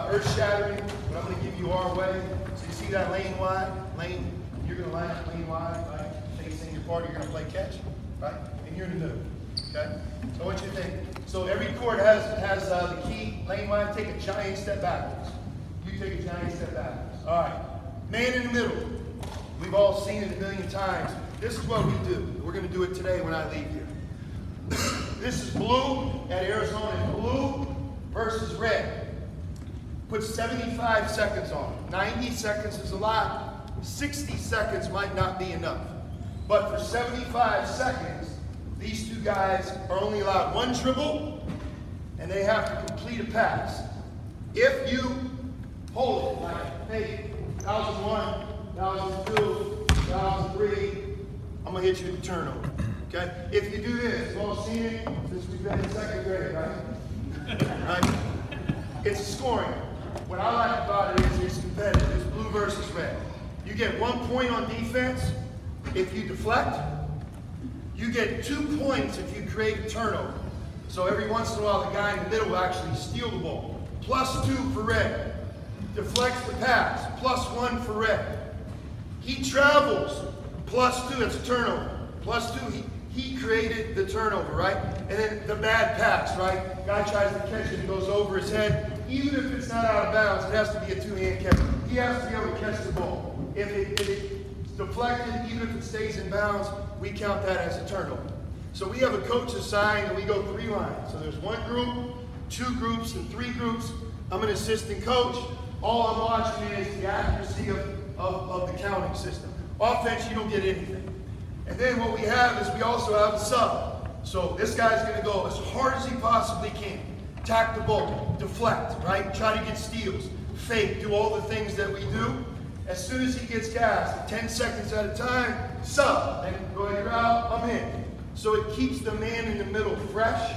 earth-shattering, but I'm going to give you our way. So you see that lane wide? You're going to line up lane wide, right? Facing your partner, you're going to play catch, right? And you're in the middle, okay? So what you think? So every court has the key, lane wide, take a giant step backwards. You take a giant step backwards. All right, man in the middle. We've all seen it a million times. This is what we do. We're going to do it today when I leave here. This is blue at Arizona. Blue versus red. Put 75 seconds on it. 90 seconds is a lot. 60 seconds might not be enough. But for 75 seconds, these two guys are only allowed one dribble, and they have to complete a pass. If you hold it like, hey, 1001, 1002, 1003, I'm going to hit you with the turnover. Okay? If you do this, we've all seen it since we've been in second grade, right? Right? It's scoring. What I like about it is it's competitive. It's blue versus red. You get 1 point on defense if you deflect. You get 2 points if you create a turnover. So every once in a while, the guy in the middle will actually steal the ball. +2 for red. Deflects the pass. +1 for red. He travels. +2, it's a turnover. +2, he created the turnover, right? And then the bad pass, right? Guy tries to catch it, it goes over his head. Even if it's not out of bounds, it has to be a two-hand catch. He has to be able to catch the ball. If it's deflected, even if it stays in bounds, we count that as a turnover. So we have a coach assigned, and we go 3 lines. So there's 1 group, 2 groups, and 3 groups. I'm an assistant coach. All I'm watching is the accuracy of the counting system. Offense, you don't get anything. And then what we have is we also have a sub. So this guy's going to go as hard as he possibly can. Tack the ball, deflect, right? Try to get steals, fake, do all the things that we do. As soon as he gets gassed, 10 seconds at a time, sub. And go ahead, you're out, I'm in. So it keeps the man in the middle fresh.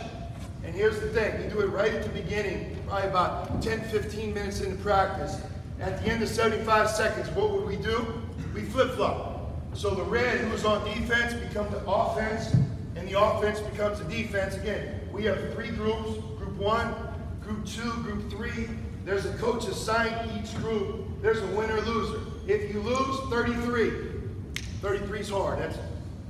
And here's the thing, we do it right at the beginning, probably about 10, 15 minutes into practice. At the end of 75 seconds, what would we do? We flip-flop. So the red, who's on defense, becomes the offense, and the offense becomes the defense. Again, we have 3 groups, group 1, group 2, group 3. There's a coach assigned each group. There's a winner-loser. If you lose, 33. 33 is hard. That's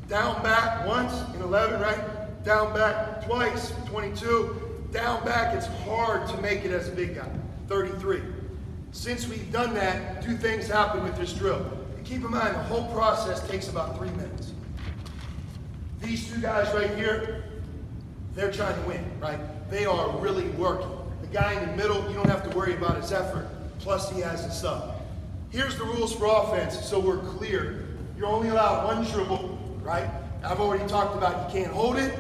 down back once in 11, right? Down back twice, 22. Down back, it's hard to make it as a big guy, 33. Since we've done that, 2 things happen with this drill. Keep in mind, the whole process takes about 3 minutes. These 2 guys right here, they're trying to win, right? They are really working. The guy in the middle, you don't have to worry about his effort, plus he has a sub. Here's the rules for offense, so we're clear. You're only allowed 1 dribble, right? I've already talked about you can't hold it.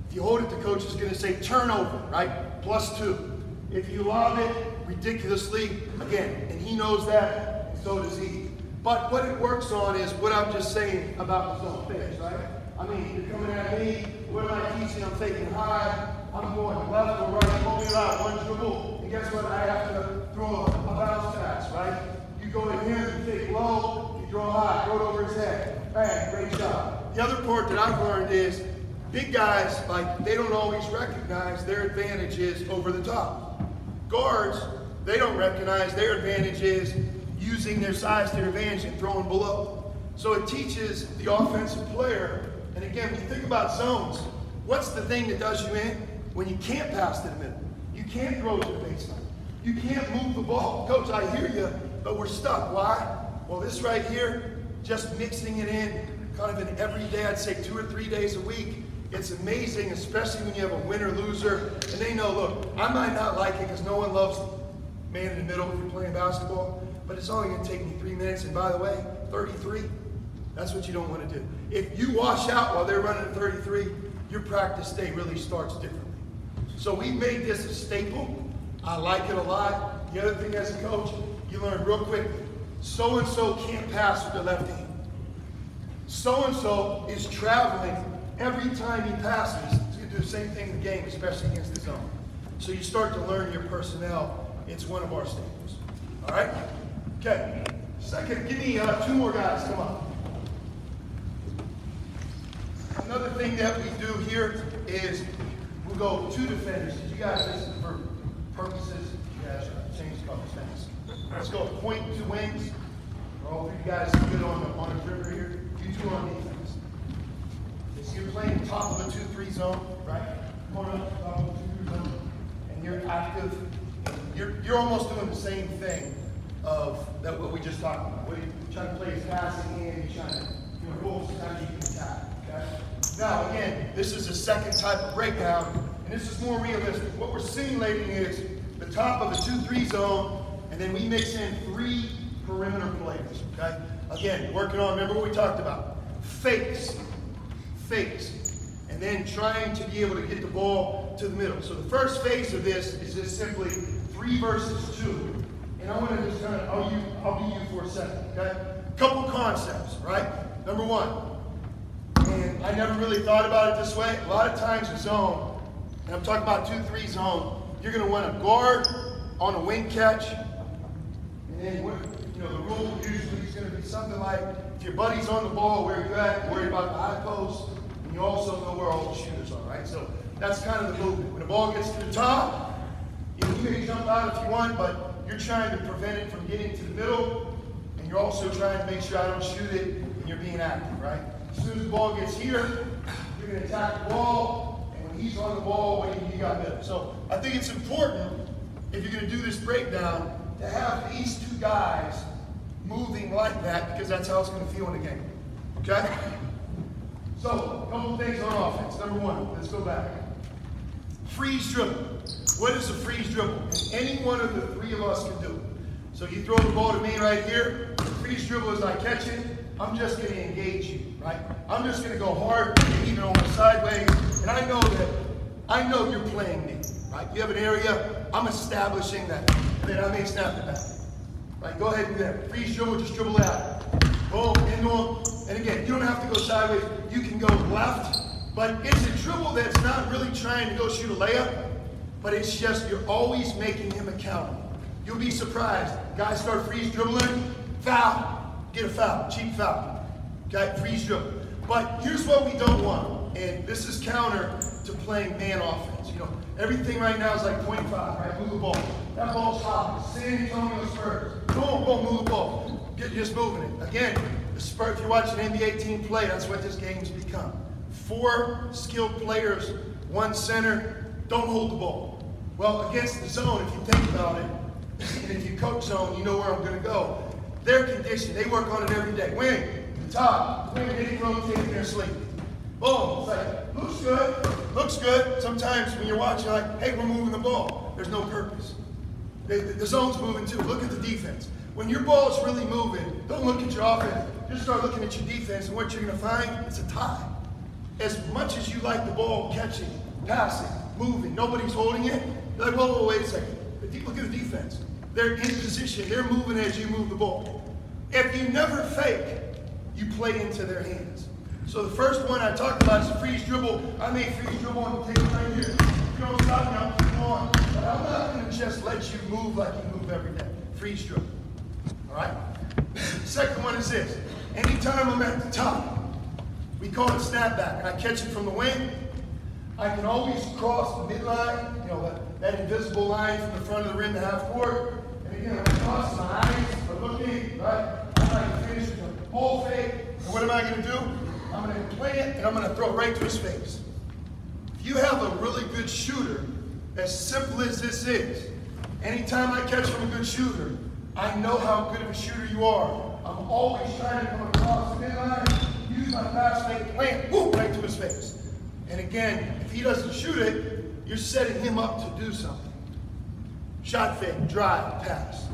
If you hold it, the coach is going to say turnover, right? +2. If you lob it ridiculously, again, and he knows that, and so does he. But what it works on is what I'm just saying about the zone finish, right? I mean, you're coming at me, what am I teaching? I'm taking high, I'm going left or right, I'm only allowed 1 dribble, and guess what? I have to throw a bounce pass, right? You go in here, you take low, you throw high, throw it over his head. Bang, great job. The other part that I've learned is big guys, like, they don't always recognize their advantages over the top. Guards, they don't recognize their advantages using their size to their advantage and throwing below. So it teaches the offensive player, and again, when you think about zones, what's the thing that does you in? When you can't pass to the middle. You can't throw to the baseline. You can't move the ball. Coach, I hear you, but we're stuck. Why? Well, this right here, just mixing it in, kind of in every day, I'd say 2 or 3 days a week, it's amazing, especially when you have a winner-loser, and they know, look, I might not like it because no one loves man in the middle if you're playing basketball, but it's only going to take me 3 minutes, and by the way, 33, that's what you don't want to do. If you wash out while they're running at 33, your practice day really starts differently. So we made this a staple. I like it a lot. The other thing as a coach, you learn real quickly. So-and-so can't pass with the left hand. So-and-so is traveling every time he passes. He's going to do the same thing in the game, especially against the zone. So you start to learn your personnel. It's one of our staples. All right? Okay. Second, give me 2 more guys. Come on. Another thing that we do here is we'll go 2 defenders. Did you guys listen for purposes? You guys change colors. Let's go point two wings. All three guys good on the dribble here. You two on defense. So you're playing top of the 2-3 zone, right? Going up top of the 2-3 zone, and you're active. You're almost doing the same thing of that what we just talked about. What are you trying to play is passing and you're trying to both times you can attack. Okay. Now again, this is a second type of breakdown, and this is more realistic. What we're simulating is the top of the 2-3 zone, and then we mix in 3 perimeter players. Okay. Again, working on, remember what we talked about? Fakes, and then trying to be able to get the ball to the middle. So the first phase of this is just simply 3 versus 2. And I want to just kind of, I'll be you for a second, okay? Couple concepts, right? Number one, and I never really thought about it this way. A lot of times in zone, and I'm talking about 2-3 zone, you're going to want to guard on a wing catch. And then, the rule usually is going to be something like, if your buddy's on the ball, where you at, worry about the high post, and you also know where all the shooters are, right? So that's kind of the movement. When the ball gets to the top, you may jump out if you want, but you're trying to prevent it from getting to the middle, and you're also trying to make sure I don't shoot it, and you're being active, right? As soon as the ball gets here, you're going to attack the ball, and when he's on the ball, what you got middle. So I think it's important, if you're going to do this breakdown, to have these 2 guys moving like that, because that's how it's going to feel in the game, okay? So, a couple of things on offense. Number one, let's go back. Freeze dribble. What is a freeze dribble? And any one of the 3 of us can do it. So you throw the ball to me right here. The freeze dribble is I catch it. I'm just going to engage you, right? I'm just going to go hard, even on the sideways. And I know you're playing me, right? You have an area, I'm establishing that. And then I may snap it back. Right? Go ahead and do that. Freeze dribble, just dribble it out. Boom, into him. And again, you don't have to go sideways. You can go left. But it's a dribble that's not really trying to go shoot a layup. But it's just, you're always making him accountable. You'll be surprised. Guys start freeze dribbling, foul, get a foul, cheap foul. Okay, freeze dribble. But here's what we don't want, and this is counter to playing man offense. Everything right now is like 25, right? Move the ball. That ball's hot. San Antonio Spurs. Boom, boom, move the ball. Just moving it. Again, the Spurs, if you're watching an NBA team play, that's what this game's become. 4 skilled players, 1 center. Don't hold the ball. Well, against the zone, if you think about it, and if you coach zone, you know where I'm going to go. They're conditioned. They work on it every day. Wing, the top, wing, they rotate in their sleep. Boom. It's like, looks good, looks good. Sometimes when you're watching, you're like, hey, we're moving the ball. There's no purpose. The zone's moving too. Look at the defense. When your ball's really moving, don't look at your offense. Just start looking at your defense, and what you're going to find, it's a tie. As much as you like the ball catching, passing, moving, nobody's holding it, you're like, whoa, wait a second. Look at the defense. They're in position. They're moving as you move the ball. If you never fake, you play into their hands. So the first one I talked about is a freeze dribble. I may freeze dribble and take it right here. If you don't stop me, I'll keep on. But I'm not going to just let you move like you move every day. Freeze dribble. All right? Second one is this. Anytime I'm at the top, we call it snapback. And I catch it from the wing. I can always cross the midline, that invisible line from the front of the rim to half court. And again, when I cross, my eyes are looking, right? I'm going to finish with a ball fake. And what am I going to do? I'm going to play it, and I'm going to throw it right to his face. If you have a really good shooter, as simple as this is, anytime I catch from a good shooter, I know how good of a shooter you are. I'm always trying to come across the midline, use my pass fake, plant, whoop, right to his face. And again, if he doesn't shoot it, you're setting him up to do something. Shot fake, drive, pass.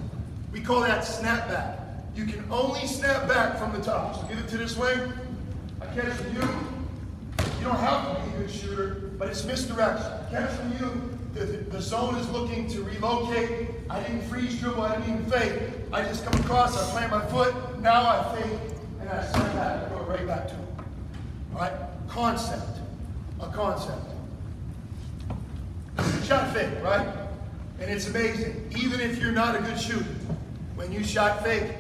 We call that snap back. You can only snap back from the top. So give it to this wing. I catch from you. You don't have to be a good shooter, but it's misdirection. I catch from you. The zone is looking to relocate. I didn't freeze dribble. I didn't even fake. I just come across. I plant my foot. Now I fake, and I snap back. I go right back to him. All right? Concept. A concept. Shot fake, right? And it's amazing. Even if you're not a good shooter, when you shot fake,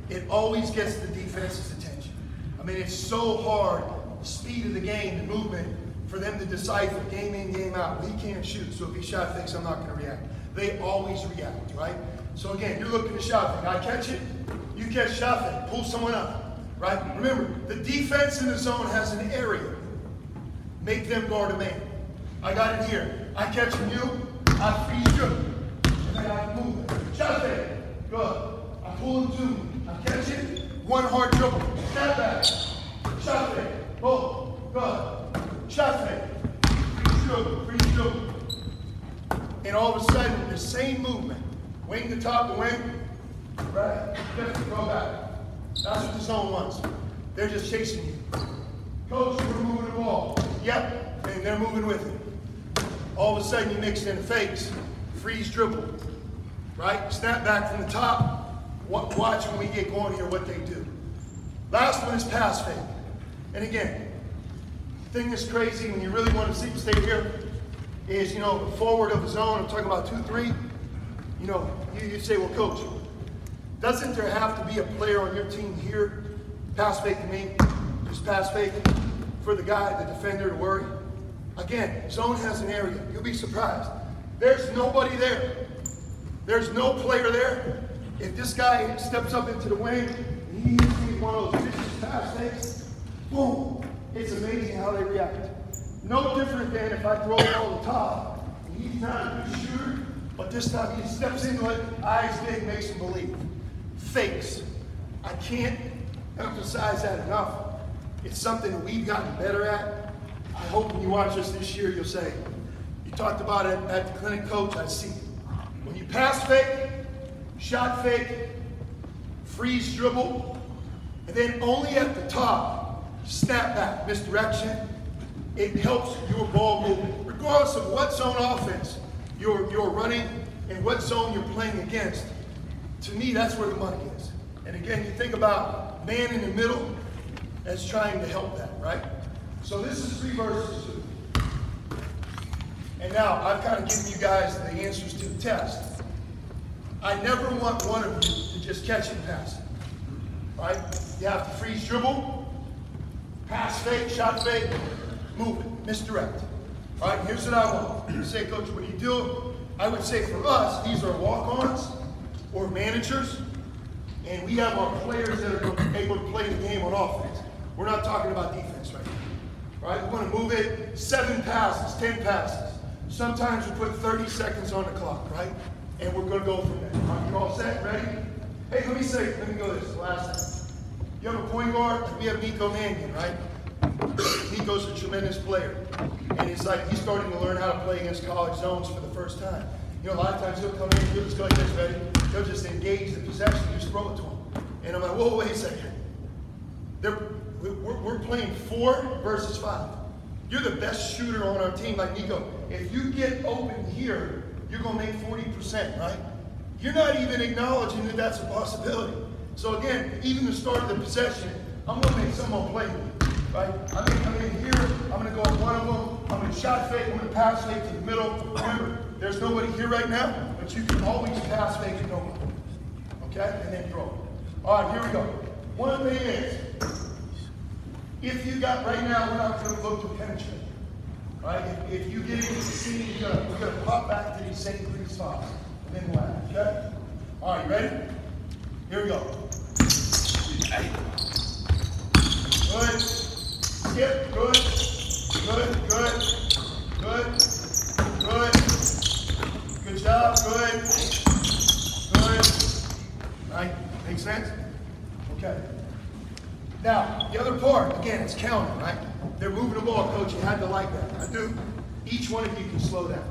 it always gets the defense's attention. I mean, it's so hard, the speed of the game, the movement, for them to decipher game in, game out. He can't shoot, so if he shot fakes, I'm not going to react. They always react, right? So again, you're looking to shot fake. I catch it, you catch shot fake, pull someone up, right? Remember, the defense in the zone has an area. Make them guard a man. I got it here. I catch you, I freeze you, and then I move it. Shot fake, good. I pull him to me, I catch it, one hard dribble, step back, shot fake, boom, good. Shot fake, freeze dribble. And all of a sudden, the same movement, wing to top the wing, right? Just go back. That's what the zone wants. They're just chasing you. Coach, we're moving the ball. Yep, and they're moving with it. All of a sudden, you mix in the fakes, freeze dribble, right? Snap back from the top. Watch when we get going here what they do. Last one is pass fake. And again, the thing that's crazy when you really want to see stay here is, you know, forward of the zone. I'm talking about 2-3. You know, you say, well, coach, doesn't there have to be a player on your team here, pass fake to me, just pass fake for the guy, the defender, to worry? Again, zone has an area. You'll be surprised. There's nobody there. There's no player there. If this guy steps up into the wing and he hits me one of those vicious pass fakes, boom, it's amazing how they react. No different than if I throw it on the top and he's not a good shooter, but this time he steps into it, eyes big, makes him believe. Fakes. I can't emphasize that enough. It's something that we've gotten better at. I hope when you watch us this year, you'll say, you talked about it at the clinic, coach, I see it. When you pass fake, shot fake, freeze dribble, and then only at the top, snap back, misdirection, it helps your ball movement. Regardless of what zone offense you're running and what zone you're playing against, to me, that's where the money is. And again, you think about man in the middle as trying to help that, right? So this is 3 versus 2. And now, I've kind of given you guys the answers to the test. I never want one of you to just catch and pass it, right? You have to freeze dribble, pass fake, shot fake, move it, misdirect. All right, here's what I want. You say, coach, what do you do? I would say for us, these are walk-ons or managers, and we have our players that are able to play the game on offense. We're not talking about defense right now, right? We want to move it 7 passes, 10 passes. Sometimes we put 30 seconds on the clock, right? And we're going to go from there. All right, you all set? Ready? Hey, let me go this last time. You have a point guard, like we have Nico Mannion, right? Nico's a tremendous player. And it's like he's starting to learn how to play against college zones for the first time. You know, a lot of times he'll come in, he'll just go like this, ready? He'll just engage the possession, just throw it to him. And I'm like, whoa, wait a second. We're playing 4 versus 5. You're the best shooter on our team, like Nico. If you get open here, you're going to make 40%, right? You're not even acknowledging that that's a possibility. So again, even the start of the possession, I'm going to make someone play me, right? I'm going to come in here, I'm going to go on one of them, I'm going to shot fake, I'm going to pass fake to the middle. Remember, there's nobody here right now, but you can always pass fake and go, okay? And then throw it. All right, here we go. One thing is, if you got, right now, we're not going to look to penetrate. Right? If you get into the scene, we're going to pop back to these same 3 spots. And then land, okay? All right, ready? Here we go. Good. Skip. Good. Good. Good. Good. Good. Good job. Good. Good. Right? Make sense? Okay. Now, the other part, again, it's counting, right? They're moving the ball, coach. You had to like that. I do. Each one of you can slow down.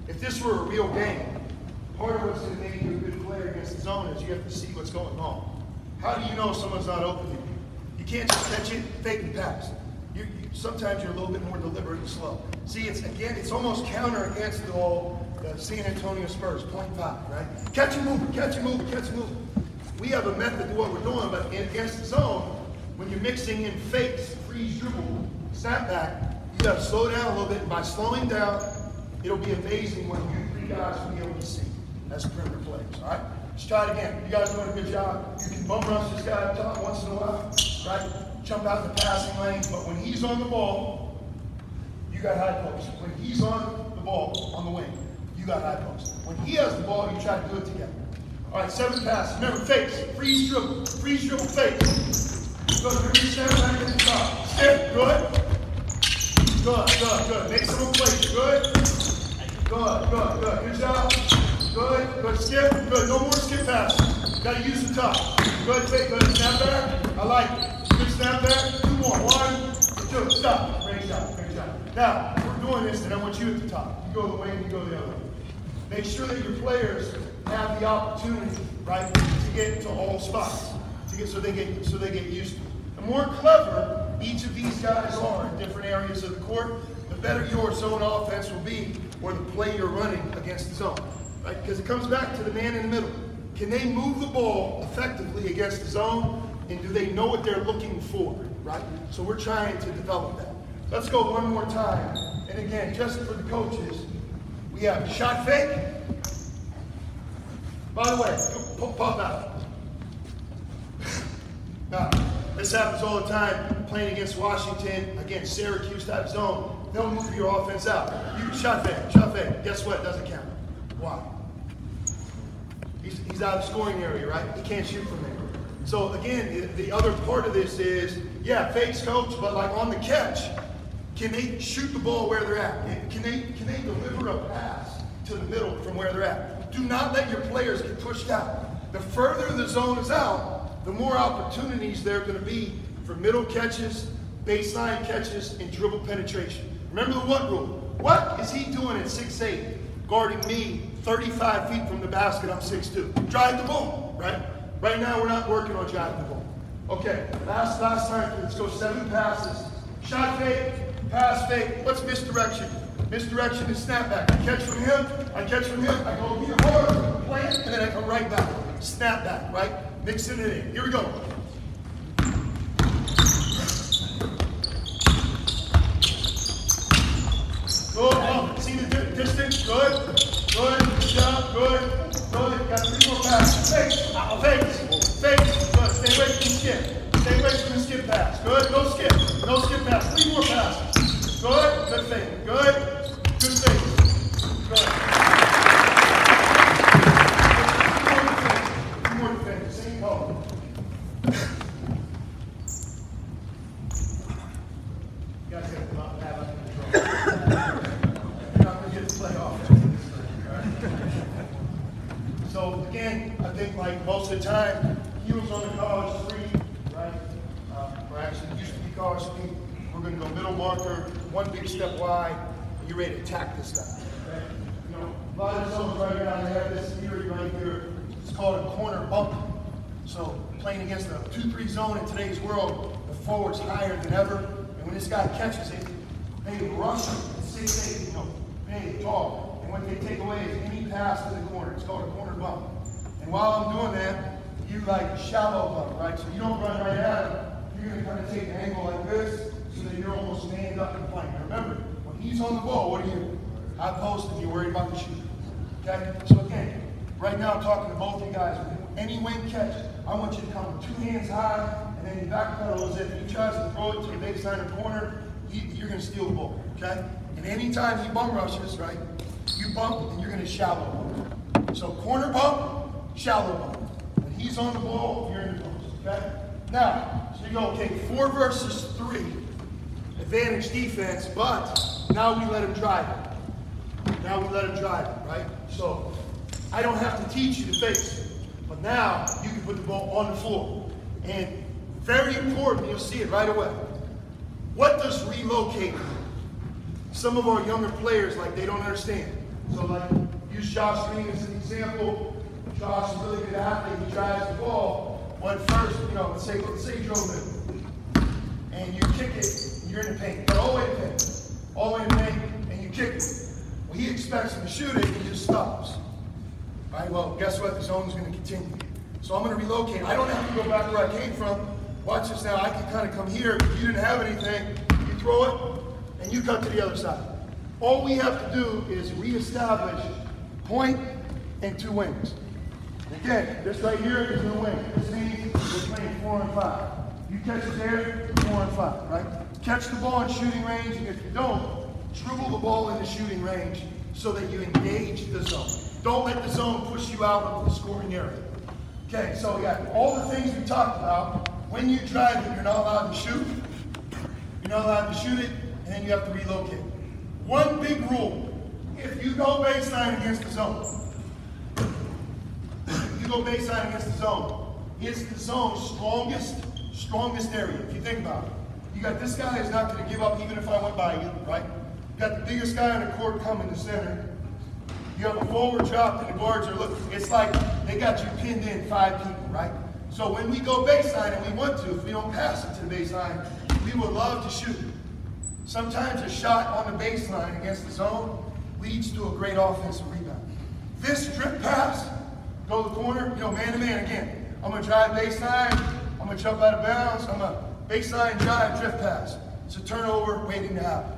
If this were a real game, part of what's going to make you a good player against the zone is you have to see what's going on. How do you know if someone's not open to you? You can't just catch it, fake and pass. Sometimes you're a little bit more deliberate and slow. See, it's almost counter against the whole San Antonio Spurs, 0.5, right? Catch and move, catch and move, catch and move. We have a method to what we're doing, but against the zone, when you're mixing in fakes, freeze dribble, snap back, you got to slow down a little bit. And by slowing down, it'll be amazing when you 3 guys will be able to see as perimeter players. All right? Let's try it again. You guys are doing a good job. You can bum rush this guy up top once in a while, right? Jump out in the passing lane. But when he's on the ball, you got high post. When he's on the ball on the wing, you got high post. When he has the ball, you try to do it together. All right, 7 passes. Remember, fakes. Freeze dribble, fakes. Good, remember your snap back at the top. Skip, good. Good. Make some room plays. Good. Good job. Good. Skip. Good. No more skip passes. Got to use the top. Good. Fake. Good. Snap back. I like it. Good snap back. 2 more. 1, 2. Stop. Great job. Now, we're doing this, and I want you at the top. You go the way, and you go the other way. Make sure that your players have the opportunity, right, to get to all spots, so they get used to it. The more clever each of these guys are in different areas of the court, the better your zone offense will be, or the play you're running against the zone, right? Because it comes back to the man in the middle. Can they move the ball effectively against the zone, and do they know what they're looking for, right? So we're trying to develop that. Let's go one more time. And again, just for the coaches, we have shot fake. By the way, pop out. Now, this happens all the time playing against Washington, against Syracuse type zone. They'll move your offense out. You shot fake. Guess what? It doesn't count. Why? He's out of the scoring area, right? He can't shoot from there. So again, the other part of this is, yeah, fakes, coach, but like on the catch, can they shoot the ball where they're at? Can they deliver a pass to the middle from where they're at? Do not let your players get pushed out. The further the zone is out, the more opportunities there are going to be for middle catches, baseline catches, and dribble penetration. Remember the what rule. What is he doing at 6'8", guarding me 35 feet from the basket? I'm 6'2". Drive the ball, right? Right now we're not working on driving the ball. Okay, last time, let's go 7 passes. Shot fake, pass fake. What's misdirection? Misdirection is snap back. I catch from him, I go here hard, plant, and then I come right back. Snap back, right? Mixing it in. Here we go. Good. See the distance? Good job. Good. Got 3 more passes. Fakes. Good. Stay away from the skip. Stay away from the skip pass. Good. No skip pass. 3 more passes. Good fake. Good fake. Good. 2 more defenders. Same call. You guys got to have under control. You're not going to get to play offense in this thing, right? So again, I think like most of the time, heels on the college three, right? Or actually, it used to be college three. We're going to go middle marker, 1 big step wide, and you're ready to attack this guy. Okay? You know, a lot of zones right now, they have this theory right here. It's called a corner bump. So playing against a 2-3 zone in today's world, the forward's higher than ever. And when this guy catches it, they rush him at 6'8", you know, big, tall. And what they take away is any pass to the corner. It's called a corner bump. And while I'm doing that, you like shallow bump, right? So you don't run right at him. You're going to kind of take an angle like this so that you're almost manned up and playing. Now remember, when he's on the ball, what do you? High post if you're worried about the shooter. Okay? So again, right now I'm talking to both of you guys. Any wing catch, I want you to come with 2 hands high, and then you backpedal as if he tries to throw it to the baseline or corner, you're going to steal the ball, okay? And anytime he bum rushes, right, you bump and you're going to shallow bump. So corner bump, shallow bump. When he's on the ball, you're in the post, okay? Now, so you go, okay, 4 versus 3, advantage defense, but now we let him drive it. Right? So I don't have to teach you to face it. But now, you can put the ball on the floor. And very important, you'll see it right away. What does relocate mean? Some of our younger players, like, they don't understand. So, like, use Josh Green as an example. Josh is a really good athlete. He drives the ball. But first, you know, let's say you drove middle. And you kick it, and you're in the paint. But all the way in the paint. All the way in the paint, and you kick it. Well, he expects him to shoot it, he just stops. All right, well, guess what? The zone's going to continue. So I'm going to relocate. I don't have to go back where I came from. Watch this now. I can kind of come here. If you didn't have anything, you throw it, and you cut to the other side. All we have to do is reestablish point and 2 wings. Again, this right here is the wing. This means we're playing 4 and 5. You catch it there, 4 and 5, right? Catch the ball in shooting range, and if you don't, dribble the ball into shooting range so that you engage the zone. Don't let the zone push you out of the scoring area. Okay, so we got all the things we talked about. When you drive it, you're not allowed to shoot. You're not allowed to shoot it, and then you have to relocate. One big rule: if you go baseline against the zone, it's the zone's strongest area. If you think about it, you got this guy is not going to give up even if I went by you, right? You got the biggest guy on the court coming to center. You have a forward drop and the guards are looking. It's like they got you pinned in 5 people, right? So when we go baseline, and we want to, if we don't pass it to the baseline, we would love to shoot. Sometimes a shot on the baseline against the zone leads to a great offensive rebound. This drip pass, go to the corner, man to man again. I'm gonna drive baseline, I'm gonna jump out of bounds, I'm gonna baseline drive, drift pass. It's a turnover waiting to happen,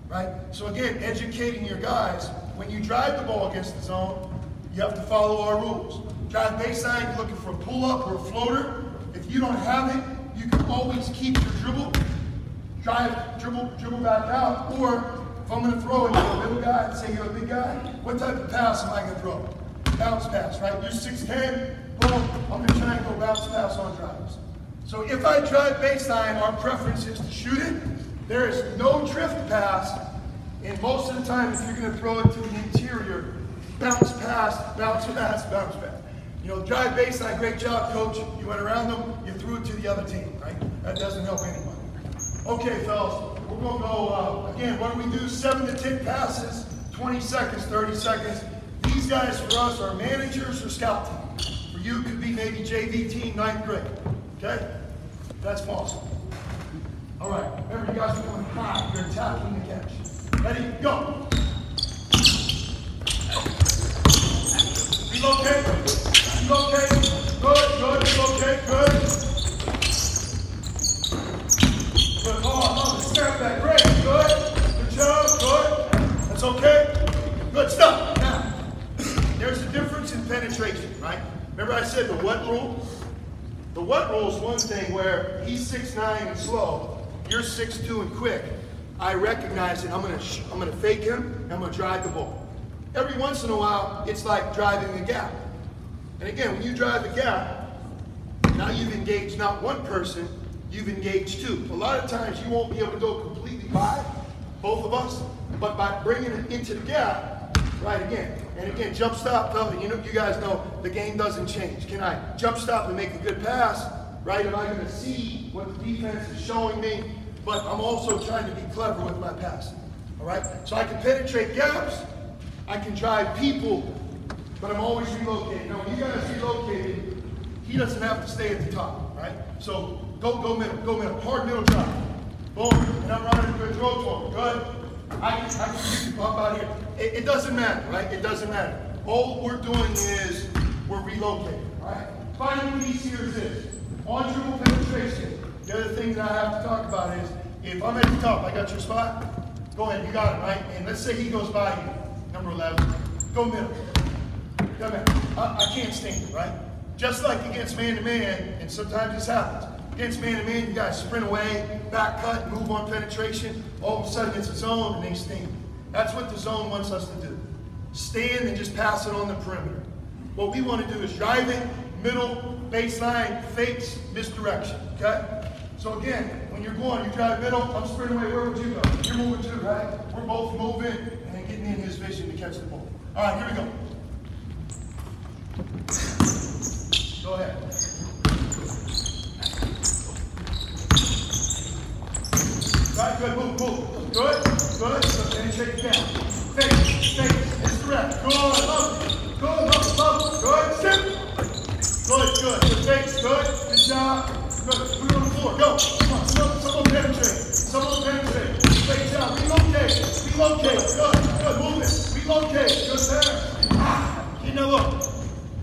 right? So again, educating your guys, when you drive the ball against the zone, you have to follow our rules. Drive baseline, you're looking for a pull-up or a floater. If you don't have it, you can always keep your dribble. Drive, dribble back out. Or if I'm gonna throw it to a little guy, say you're a big guy, what type of pass am I gonna throw? Bounce pass, right? You're 6'10", boom, I'm gonna try and go bounce pass on drives. So if I drive baseline, our preference is to shoot it. There is no drift pass, and most of the time, if you're gonna throw it to the interior, bounce pass, bounce pass, bounce pass. Drive baseline, great job, coach. You went around them, you threw it to the other team, right? That doesn't help anybody. Okay, fellas, we're gonna go, again, what do we do? 7 to 10 passes, 20 seconds, 30 seconds. These guys for us are managers or scout team. For you, it could be maybe JV team, 9th grade, okay? That's possible. All right, remember you guys are going high. You're attacking the catch. Ready, go. Relocate, relocate, good, relocate, good. Good, snap that, great, good. Good job, good. That's okay. Good stuff. Now, there's a difference in penetration, right? Remember I said the what rule? The what rule is one thing where he's 6'9" and slow, you're 6'2" and quick. I recognize it. I'm gonna fake him, and I'm gonna drive the ball. Every once in a while, it's like driving the gap. And again, when you drive the gap, now you've engaged not one person, you've engaged 2. A lot of times you won't be able to go completely by both of us, but by bringing it into the gap, right again. And again, jump stop, you guys know the game doesn't change. Can I jump stop and make a good pass, right? Am I gonna see what the defense is showing me? But I'm also trying to be clever with my passing, all right? So I can penetrate gaps, I can drive people, but I'm always relocating. Now, when you guys relocated, he doesn't have to stay at the top, right? So go middle, hard middle drive. Boom, and I'm running a good throw to him, good. I can pump out here. It doesn't matter, right? It doesn't matter. All we're doing is we're relocating, all right? Final piece here is this. On dribble penetration, the other thing that I have to talk about is, if I'm at the top, I got your spot, go ahead, you got it, right? And let's say he goes by you, number 11, go middle. I can't stand it, right? Just like against man-to-man, and sometimes this happens. Against man-to-man, you guys sprint away, back cut, move on penetration. All of a sudden it's a zone and they stand. That's what the zone wants us to do. Stand and just pass it on the perimeter. What we want to do is drive it, middle, baseline, fakes, misdirection, okay? So again, when you're going, you drive middle, I'm sprinting away, where would you go? You're moving too, right? We're both moving and then getting in his vision to catch the ball. All right, here we go. Go ahead. Right, good, move. Good. Penetrate it down. Fake, misdirect. Good, love. Good, step. Good. Fakes, good. Good job. Good. Put it on the floor. Go. Come on, someone penetrate. Great job. Relocate. Good. Move it. Relocate. Good there. Look.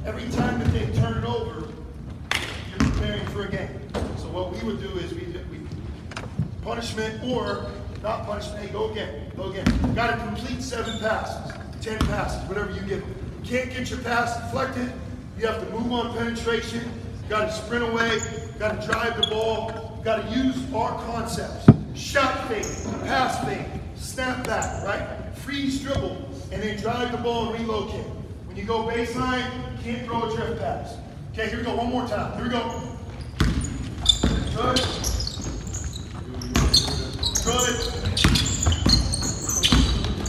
Every time that they turn it over, you're preparing for a game. So what we would do is we punishment or not punishment. Hey, go again. Got to complete 7 passes, 10 passes, whatever you give them. You can't get your pass deflected. You have to move on penetration. You got to sprint away. You got to drive the ball. You got to use our concepts: shot fake, pass fake, snap back, right? Freeze dribble. and then drive the ball and relocate. When you go baseline, you can't throw a drift pass. Okay, here we go, one more time. Here we go. Good. Good.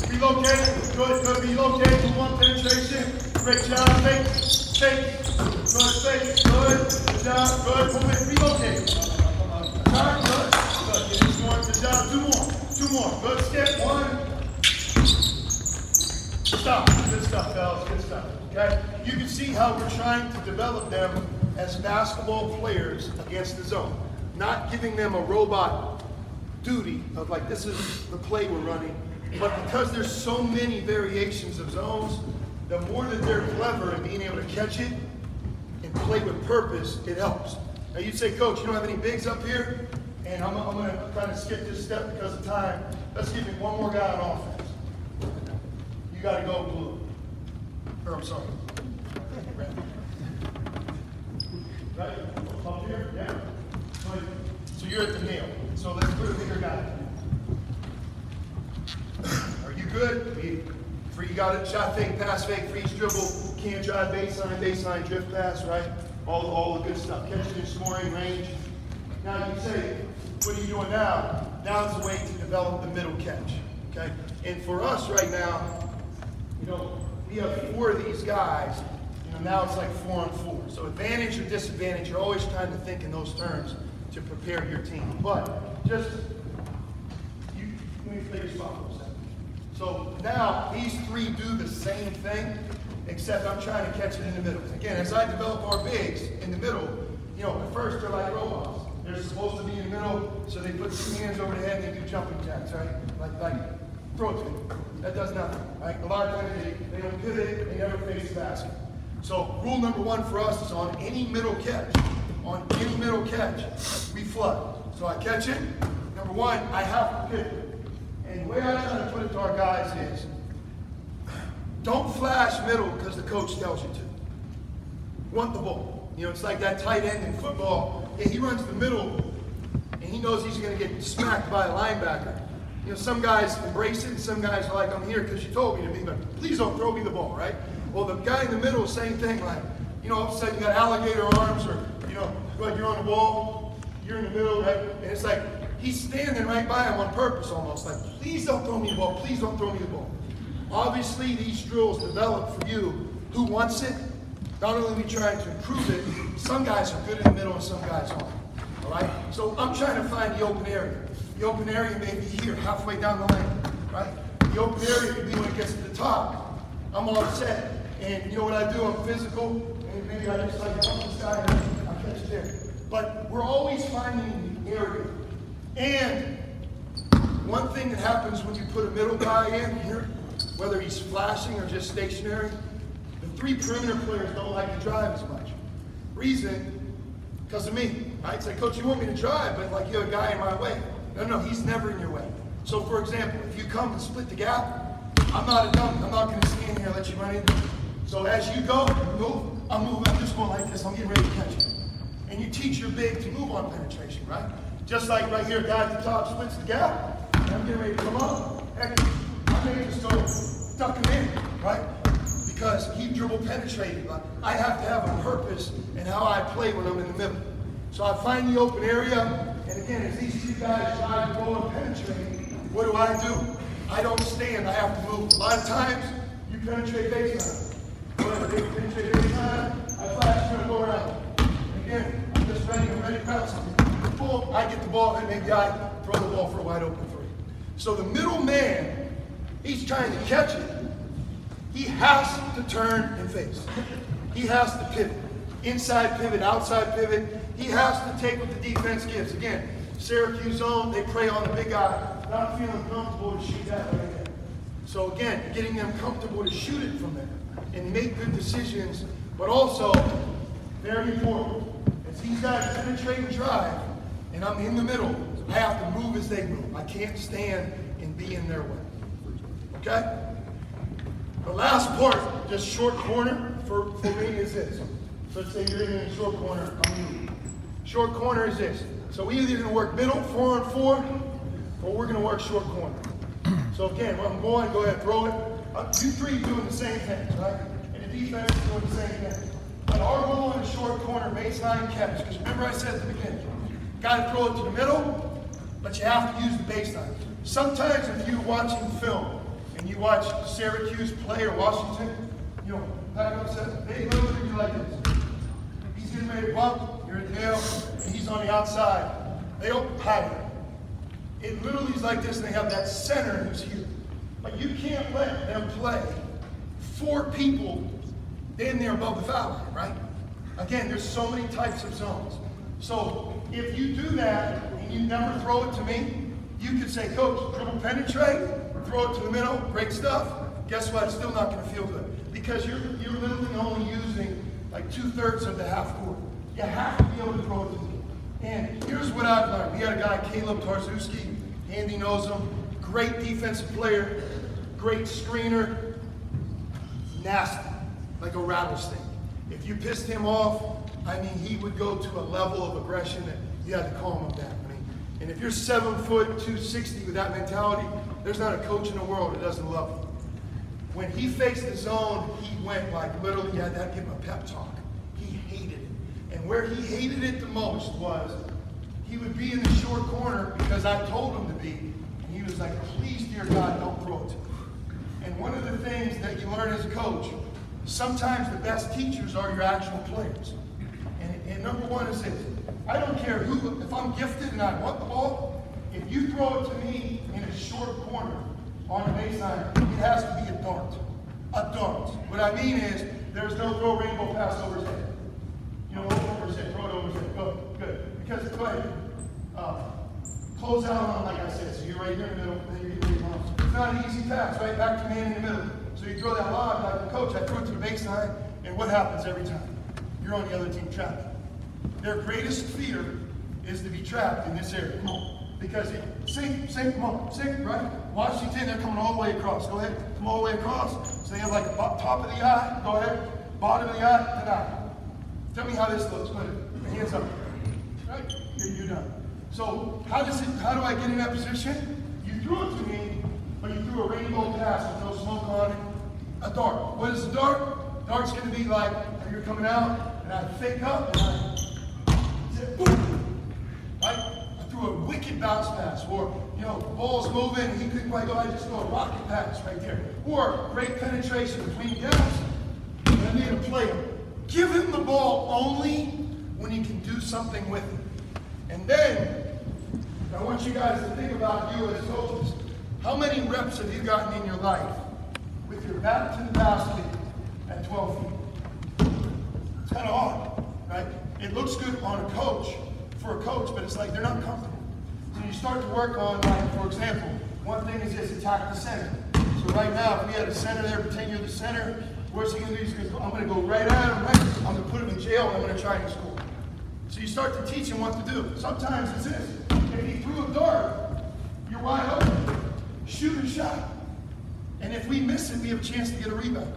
Relocate. Good, good. Relocate. Move on, penetration. Great job. Fake. Fake. Good, fake. Good. Good job. Good. Movement. Relocate. Good. Good. Get this more. Good job. Two more. Two more. Good. Skip. One. Stop. Good stuff, fellas. Good stuff. Okay? You can see how we're trying to develop them as basketball players against the zone. Not giving them a robot duty of like, this is the play we're running. But because there's so many variations of zones, the more that they're clever in being able to catch it and play with purpose, it helps. Now you'd say, Coach, you don't have any bigs up here? And I'm going to kind of skip this step because of time. Let's give me one more guy on offense. You got to go blue. Or I'm sorry. Right? Up here? Yeah. So you're at the nail. So let's put a bigger guy. Are you good? You got it. Shot fake, pass fake, freeze dribble, can't drive, baseline, baseline, drift pass, right? All the good stuff. Catching and scoring range. Now you say, what are you doing now? Now it's a way to develop the middle catch. Okay? And for us right now, you know, we have 4 of these guys. You know, now it's like 4 on 4. So advantage or disadvantage, you're always trying to think in those terms to prepare your team. But just, let me play your spot for a second. So now these 3 do the same thing, except I'm trying to catch it in the middle. Again, as I develop our bigs in the middle, you know, at first they're like robots. They're supposed to be in the middle, so they put 2 hands over the head and they do jumping jacks, right? Like throw it to me. That does nothing, right? A lot of times they don't pivot, they never face the basket. So rule number 1 for us is on any middle catch, we flood. So I catch it. Number 1, I have to pivot. And the way I try to put it to our guys is, don't flash middle because the coach tells you to. You want the ball. You know, it's like that tight end in football. Yeah, he runs the middle, and he knows he's going to get smacked by a linebacker. You know, some guys embrace it, and some guys are like, I'm here because you told me to be, but please don't throw me the ball, right? Well, the guy in the middle, same thing, like, you know, all of a sudden you got alligator arms, or, you know, like you're on the wall, you're in the middle, right? And it's like, he's standing right by him on purpose almost, like, please don't throw me the ball, please don't throw me the ball. Obviously, these drills develop for you who wants it. Not only are we trying to improve it, some guys are good in the middle and some guys aren't, all right? So I'm trying to find the open area. The open area may be here, halfway down the lane, right? The open area could be when it gets to the top. I'm all set, and you know what I do? I'm physical, and maybe I just like jump this guy and I catch it there. But we're always finding the area. And one thing that happens when you put a middle guy in here, whether he's flashing or just stationary, the 3 perimeter players don't like to drive as much. Reason, because of me, right? Say, Coach, you want me to drive, but like you have a guy in my way. No, he's never in your way. So for example, if you come and split the gap, I'm not a dummy. I'm not going to stand here and let you run into it. So as you go, move, I'm moving, I'm just going like this, I'm getting ready to catch it. And you teach your big to move on penetration, right? Just like right here, guy at the top splits the gap, and I'm getting ready to come up. Heck, I may just go duck him in, right? Because he dribble penetrated. I have to have a purpose in how I play when I'm in the middle. So I find the open area, and again, as these 2 guys try to go and penetrate, what do? I don't stand, I have to move. A lot of times, you penetrate baseline. Whatever, they penetrate baseline, I flash, you're gonna go around. And again, I'm just ready to bounce. Boom, I get the ball, and maybe I throw the ball for a wide open 3. So the middle man, he's trying to catch it. He has to turn and face. He has to pivot. Inside pivot, outside pivot. He has to take what the defense gives. Again, Syracuse zone, they prey on the big guy, not feeling comfortable to shoot that right there. So again, getting them comfortable to shoot it from there and make good decisions, but also, very important, as these guys penetrate and drive, and I'm in the middle, I have to move as they move. I can't stand and be in their way. Okay? The last part, just short corner, for me is this. So let's say you're in a short corner, I'm moving. Short corner is this. So we're either going to work middle, 4 on 4, or we're going to work short corner. So again, when I'm going, go ahead, throw it. You three doing the same thing, right? And the defense is doing the same thing. But our goal in the short corner, baseline catch, because remember I said at the beginning, got to throw it to the middle, but you have to use the baseline. Sometimes if you're watching film and you watch Syracuse play or Washington, you know, back up set, they literally do like this. He's getting ready to bump, you're in the middle, and he's on the outside. They don't hide it. It literally is like this, and they have that center who's here. But you can't let them play 4 people in there above the foul line, right? Again, there's so many types of zones. So if you do that and you never throw it to me, you could say, Coach, dribble penetrate, throw it to the middle, great stuff. Guess what? It's still not going to feel good because you're literally only using like 2/3 of the half court. You have to be able to throw it to me. And here's what I've learned. We had a guy, Caleb Tarzuski, Andy knows him, great defensive player, great screener, nasty, like a rattlesnake. If you pissed him off, I mean, he would go to a level of aggression that you had to calm him down. I mean, and if you're 7 foot, 260 with that mentality, there's not a coach in the world that doesn't love you. When he faced the zone, he went like literally, you had to give him a pep talk. He hated it. And where he hated it the most was he would be in the short corner because I told him to be, and he was like, please, dear God, don't throw it to me. And one of the things that you learn as a coach, sometimes the best teachers are your actual players. And number one is this, I don't care who, if I'm gifted and I want the ball, if you throw it to me in a short corner on the baseline, it has to be a dart. A dart. What I mean is, there's no throw rainbow pass over his head. You know, over his head, throw it over his head. Good. Because, go ahead. Close out on, like I said, so you're right here in the middle, and then you're getting ready to It's not an easy pass, right? Back to man in the middle. So you throw that lob, like, Coach, I threw it to the baseline, and what happens every time? You're on the other team trapped. Their greatest fear is to be trapped in this area. Come on. Because sink, come on, sink, right? Washington, they're coming all the way across. Go ahead, come all the way across. So they have like a top of the eye, go ahead, bottom of the eye, deny. Tell me how this looks. Go ahead, hands up. Right? You're done. So how do I get in that position? You threw it to me, but you threw a rainbow pass with no smoke on it. A dart. What is a dart? Dart's gonna be like, you're coming out, and I fake up, and I zip, boom. Right? I threw a wicked bounce pass, or, you know, ball's moving, and he couldn't quite go, I just throw a rocket pass right there. Or great penetration between guys, and I need a player. Give him the ball only when he can do something with it. And then, I want you guys to think about you as coaches. How many reps have you gotten in your life with your back to the basket at 12 feet? It's kind of hard, right? It looks good on a coach, for a coach, but it's like they're not comfortable. So you start to work on, like, for example, one thing is just attack the center. So right now, if we had a center there, pretend you're the center, what's he going to do? He's going to go, I'm going to go right at him, right? I'm going to put him in jail, and I'm going to try and score. So you start to teach him what to do. Sometimes it's this. If he threw a dart, you're wide open. Shoot a shot. And if we miss it, we have a chance to get a rebound.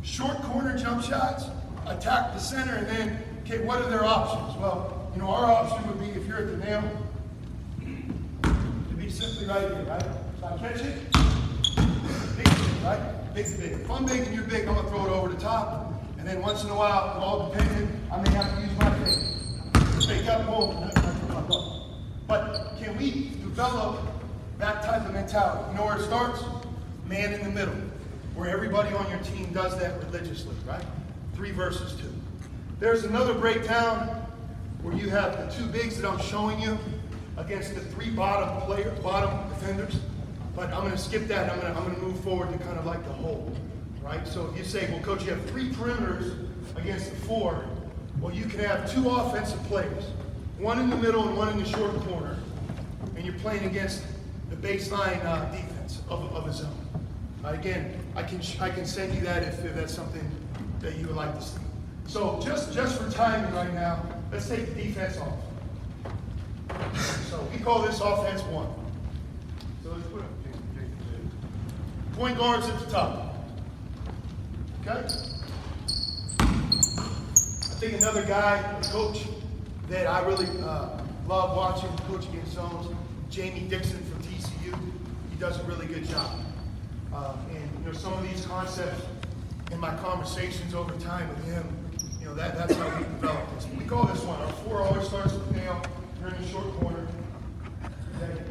Short corner jump shots, attack the center, and then, okay, what are their options? Well, you know, our option would be, if you're at the nail, to be simply right here, right? So I catch it, big, right? Big. If I'm big and you're big, I'm going to throw it over the top. And then once in a while, all depending, I may have to use my fake. Fake up, boom, but can we develop that type of mentality? You know where it starts? Man in the middle, where everybody on your team does that religiously, right? 3 versus 2. There's another breakdown where you have the 2 bigs that I'm showing you against the 3 bottom defenders. But I'm going to skip that. I'm going to move forward to kind of like the whole, right? So if you say, well, coach, you have 3 perimeters against the 4. Well, you can have 2 offensive players, one in the middle and one in the short corner, and you're playing against the baseline defense of a zone. Again, I can send you that if that's something that you would like to see. So just for timing right now, let's take the defense off. So we call this offense 1. So let's put up point guards at the top. Okay? I think another guy, a coach, that I really love watching, coach against zones, Jamie Dixon from TCU. He does a really good job. And some of these concepts in my conversations over time with him, that's how we develop this. We call this one, our 4 always starts with the nail. You're in the short corner. Okay.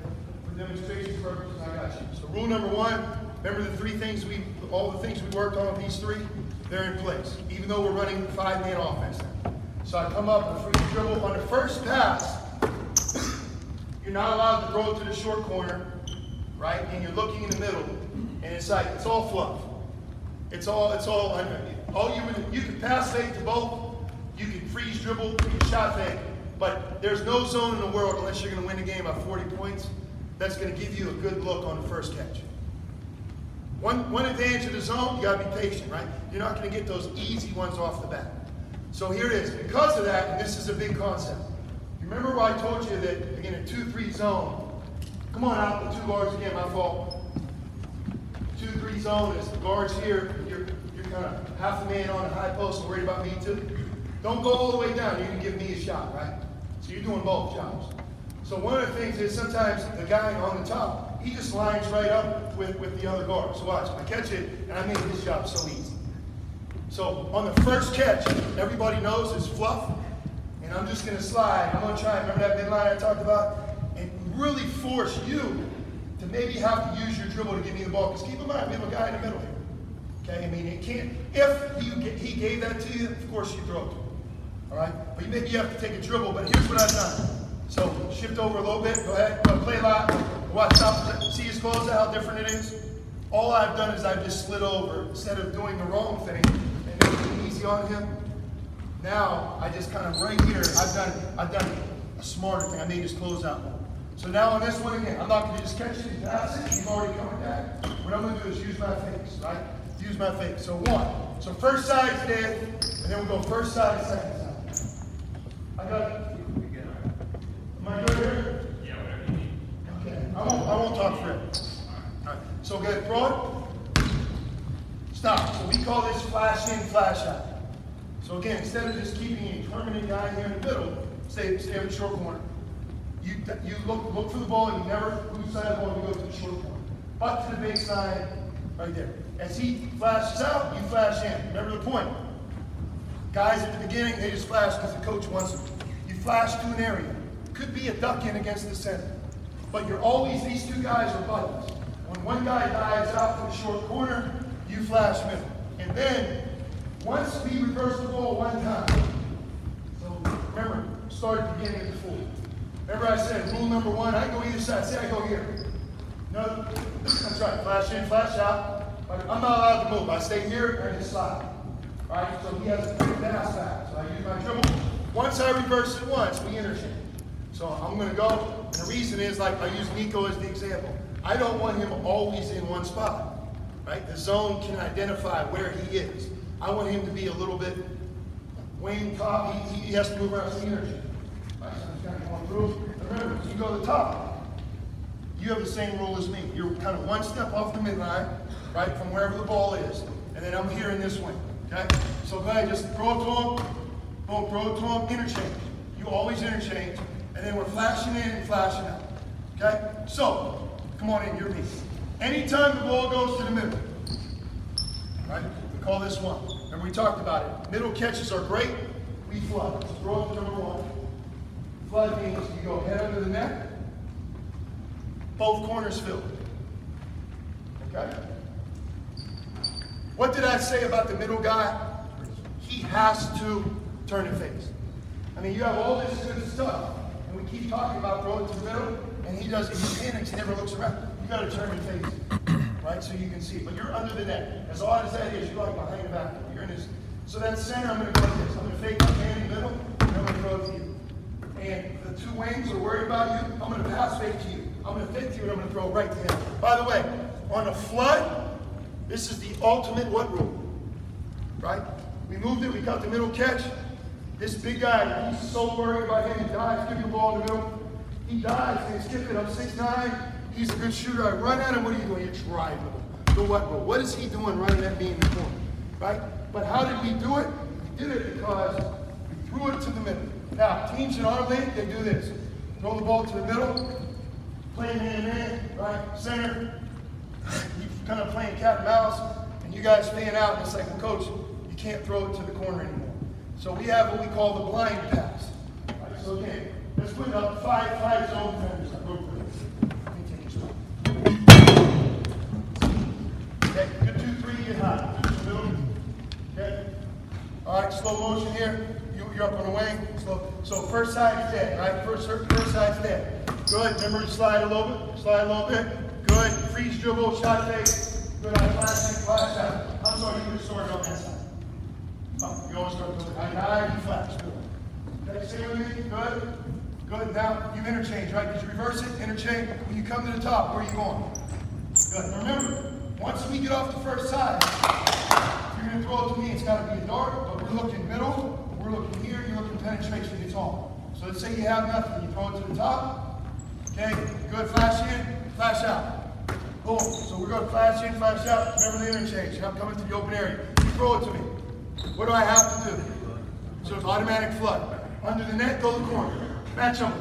For demonstration purposes, I got you. So rule number 1, remember the 3 things all the things we worked on with these 3, they're in place, even though we're running 5-man offense now. So I come up and free dribble on the first pass. You're not allowed to throw it to the short corner, right? And you're looking in the middle, and it's all fluff. It's all under. You can pass fake to both. You can freeze dribble. You can shot fake. But there's no zone in the world unless you're going to win the game by 40 points. That's going to give you a good look on the first catch. One advantage of the zone, you got to be patient, right? You're not going to get those easy ones off the bat. So here it is. Because of that, and this is a big concept. You remember why I told you that, again, a 2-3 zone. Come on out, the 2 guards again, my fault. 2-3 zone is the guards here. You're kind of half a man on a high post and worried about me too. Don't go all the way down. You can give me a shot, right? So you're doing both jobs. So one of the things is sometimes the guy on the top, he just lines right up with the other guard. So watch, I catch it, and I make his job so easy. So on the first catch, everybody knows it's fluff, and I'm just going to slide. I'm going to try, remember that midline I talked about? And really force you to maybe have to use your dribble to give me the ball. Because keep in mind, we have a guy in the middle here. Okay, I mean, it can't, if he gave that to you, of course you throw it to him. All right? But maybe you have to take a dribble, but here's what I've done. So shift over a little bit, go ahead, play a lot. Watch out, see his close out, how different it is? All I've done is I've just slid over instead of doing the wrong thing and making it easy on him. Now I just kind of right here, I've done a smarter thing. I made his close out more. So now on this one again, I'm not going to just catch it and pass it. He's already coming back. What I'm going to do is use my fakes, right? Use my fakes. So 1. So first side's dead, and then we'll go first side, second side. I got it. Am I good here? Yeah, whatever you need. Okay. I won't talk forever. All right. So good. Throw it. Stop. So we call this flash in, flash out. So again, instead of just keeping a permanent guy here in the middle, stay in the short corner. You look for the ball, and you never lose sight of the ball, you go to the short corner. Butt to the baseline, right there. As he flashes out, you flash in. Remember the point. Guys at the beginning, they just flash because the coach wants them. You flash to an area. Could be a duck in against the center. But you're always, these 2 guys are buddies. When one guy dives out to the short corner, you flash middle. And then, once we reverse the ball 1 time, so remember, start at the beginning of the 4. Remember I said, rule number 1, I go either side. Say I go here. No, that's right. Flash in, flash out. I'm not allowed to move. I stay here, I just slide. All right, so he has a quick pass back. So I use my dribble. Once I reverse it once, we interchange. So I'm going to go, and the reason is, like I use Nico as the example. I don't want him always in one spot. Right? The zone can identify where he is. I want him to be a little bit wing top. He has to move around some interchange. Right, so I'm just kind of going through. Remember, you go to the top. You have the same rule as me. You're kind of 1 step off the midline, right, from wherever the ball is. And then I'm here in this wing, okay? So go ahead, just throw it to him. Boom, throw it to him, interchange. You always interchange. And then we're flashing in and flashing out, okay? So, come on in, you're me. Anytime the ball goes to the middle, right, we call this 1. Remember we talked about it. Middle catches are great. We flood. So throw it to number 1. Flood means you go head under the neck, both corners filled. Okay? What did I say about the middle guy? He has to turn and face. I mean, you have all this good stuff, and we keep talking about throw it to the middle, and he panics, he never looks around. You got to turn and face, right, so you can see. But you're under the net. As odd as that is, you're like behind the back. You're in this. So that center, I'm going to go like this. I'm going to fake my man in the middle, and I'm going to throw it to you. And the 2 wings are worried about you. I'm going to pass fake to you. I'm going to fake to you, and I'm going to throw right to him. By the way, on a flood, this is the ultimate what rule, right? We moved it. We got the middle catch. This big guy, he's so worried about him. He dives, give you the ball in the middle. He dives, and skip it up 6'9". He's a good shooter. I run at him. What are you doing? You're driving him. The what rule? What is he doing running at me in the corner, right? But how did we do it? We did it because we threw it to the middle. Now, teams in our league, they do this. Throw the ball to the middle, play man-to-man, right, center, you're kind of playing cat and mouse, and you guys fan out, and it's like, well, coach, you can't throw it to the corner anymore. So we have what we call the blind pass. Right, so again, let's put up five zone defenders. Let me take your spot. Okay, good 2-3, get high. Okay. All right, slow motion here. You're up on the wing. Slow. So first side's dead, right? First side's dead. Good. Remember to slide a little bit. Slide a little bit. Good. Freeze dribble, shot fake. Good. Flash out. I'm sorry, you just started on that side. Oh, you always start with the high, you flash. Good. Okay, stay with me. Good. Good. Now you interchange, right? Did you reverse it? Interchange. When you come to the top, where are you going? Good. Now remember, once we get off the first side, you're going to throw it to me. It's got to be a dart, but we're looking middle. We're looking here. You're looking penetration. It's on. So let's say you have nothing. You throw it to the top. Okay. Good. Flash in. Flash out. Boom. So we're going to flash in, flash out. Remember the interchange. I'm coming to the open area. You throw it to me. What do I have to do? So it's automatic flood. Under the net, go to the corner. Match up.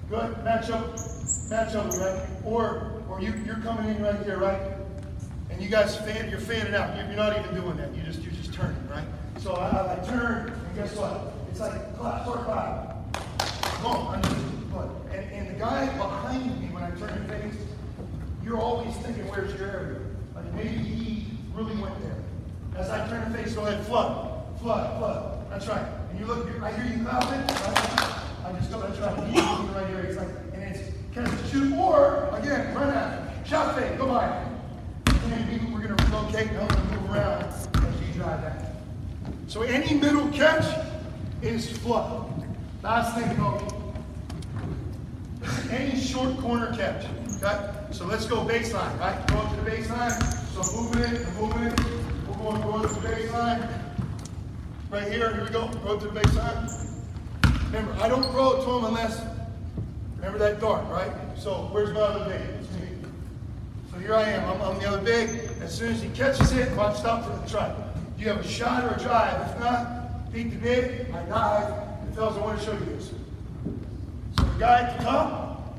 Good. Match up. Match up, right? Or you're coming in right here, right? And you guys you're fanning out. You're not even doing that. You're just turning, right? So I turn, and guess what? It's like clap, boom, under the foot. And the guy behind me, when I turn and face, you're always thinking, where's your area? Like maybe he really went there. As I turn and face, go ahead, flood. That's right. And you look, I hear you clapping. Right? I just go, that's right. He's in the right area. It's like, and it's kind of shoot, or again, run after. Shot fake, go by. And we're going to relocate and move around as you drive that. So any middle catch is flood. Last thing, coach. Any short corner catch. Okay? So let's go baseline, right? Go up to the baseline. So moving it. We're going to the baseline. Right here we go. Go to the baseline. Remember, I don't throw it to him unless, remember that dart, right? So where's my other big? It's me. So here I am. I'm the other big. As soon as he catches it, watch, stop for the try. Do you have a shot or a drive? If not, beat the big, I dive. And fellas, I want to show you this. So the guy at the top,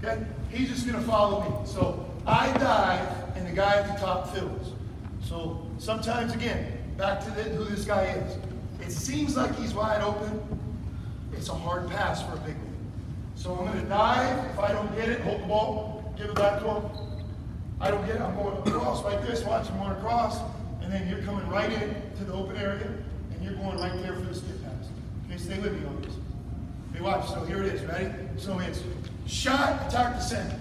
okay, he's just going to follow me. So I dive, and the guy at the top fills. So sometimes, again, back to who this guy is. It seems like he's wide open. It's a hard pass for a big man. So I'm going to dive. If I don't get it, hold the ball, give it back to him. I don't get it, I'm going across like this. Watch, I'm going across. And then you're coming right in to the open area, and you're going right there for the skip pass. Okay, stay with me on this. Okay, watch. So here it is. Ready? So it's shot, attack the center.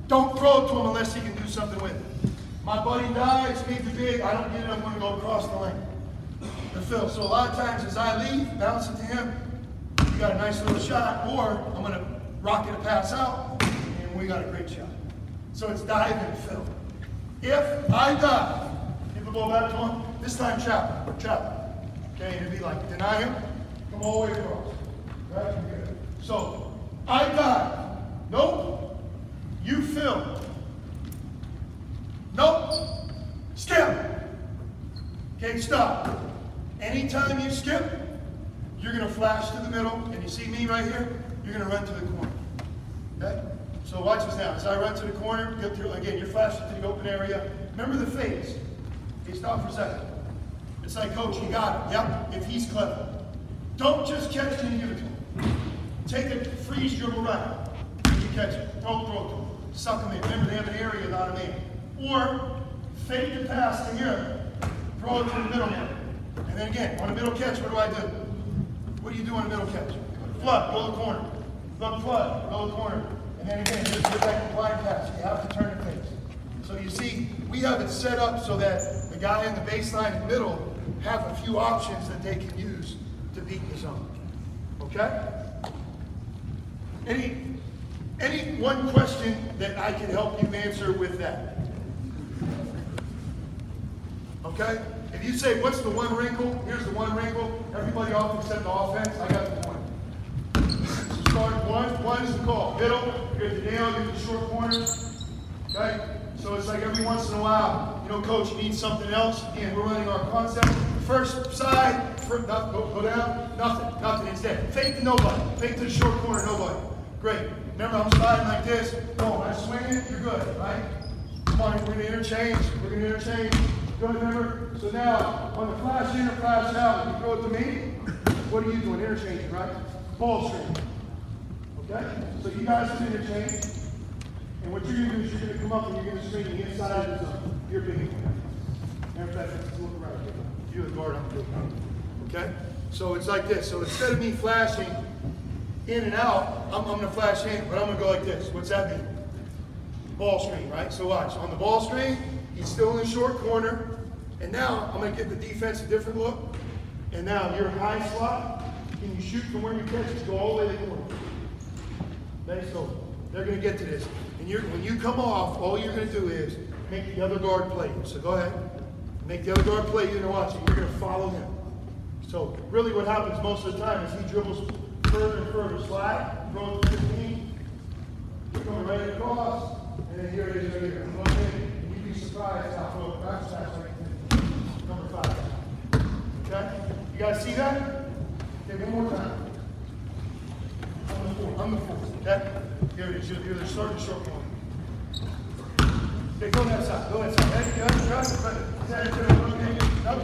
Don't throw it to him unless he can do something with it. My buddy dives, beat the big. I don't get it. I'm going to go across the lane. The fill. So a lot of times as I leave, bounce it to him, you got a nice little shot, or I'm going to rocket a pass out, and we got a great shot. So it's dive and fill. If I dive, give the ball back to him, this time trap. Okay, and it'd be like, deny him, come all the way across. Right? Good. So, I dive. Nope. You fill. Nope. Skip. Okay, stop. Anytime you skip, you're going to flash to the middle, and you see me right here, you're going to run to the corner. Okay? So watch this now. As I run to the corner, get through, again, you're flashing to the open area. Remember the phase. Okay, stop for a second. It's like, coach, you got it. Yep, if he's clever. Don't just catch it and give it to him. Take a freeze dribble right. You catch it. Throw it to him. Suck him in. Remember, they have an area, not a man. Or fake the pass to him. Throw it to the middle man. And then again, on a middle catch, what do? What do you do on a middle catch? Flood, go to the corner. Flood, go to the corner. And then again, just get back to blind pass. You have to turn the face. So you see, we have it set up so that the guy in the baseline and middle have a few options that they can use to beat the zone. Okay? Any one question that I can help you answer with that? Okay? If you say, what's the one wrinkle? Here's the one wrinkle. Everybody off except the offense. I got the point. So start one is the call. Middle, you're at the nail, you're at the short corner. Okay? So it's like every once in a while, you know, coach, you need something else. Again, we're running our concept. First side, go down, nothing. It's dead. Fake to nobody. Fake to the short corner, nobody. Great. Remember, I'm sliding like this. Boom, I swing it, you're good, right? Come on, we're gonna interchange. We're gonna interchange. Good, remember? So now, on the flash in or flash out, you throw it to me. What are you doing? Interchanging, right? Ball screen. Okay? So you guys can interchange. And what you're gonna do is you're gonna come up and you're gonna screen the inside of the zone. You're big. Matter of fact, let's look around here. You're the guard, I'm the guard. Okay? So it's like this. So instead of me flashing in and out, I'm going to flash in, but I'm going to go like this. What's that mean? Ball screen, right? So watch. On the ball screen, he's still in the short corner. And now I'm going to give the defense a different look. And now your high slot, can you shoot from where you catch it? Go all the way to the corner. Okay, so they're going to get to this. And when you come off, all you're going to do is make the other guard play you. So go ahead. Make the other guard play you and watch it. You're going to follow him. So really what happens most of the time is he dribbles further and further, slide, throw it to 15, you're going right across, and then here it is right here. I'm going in, and you'd be surprised how throw it back slash right there. Number 5. Okay? You guys see that? Okay, one more time. I'm the 4. Okay? Here it is. You're the starting short corner. Okay, go that side. Go that side.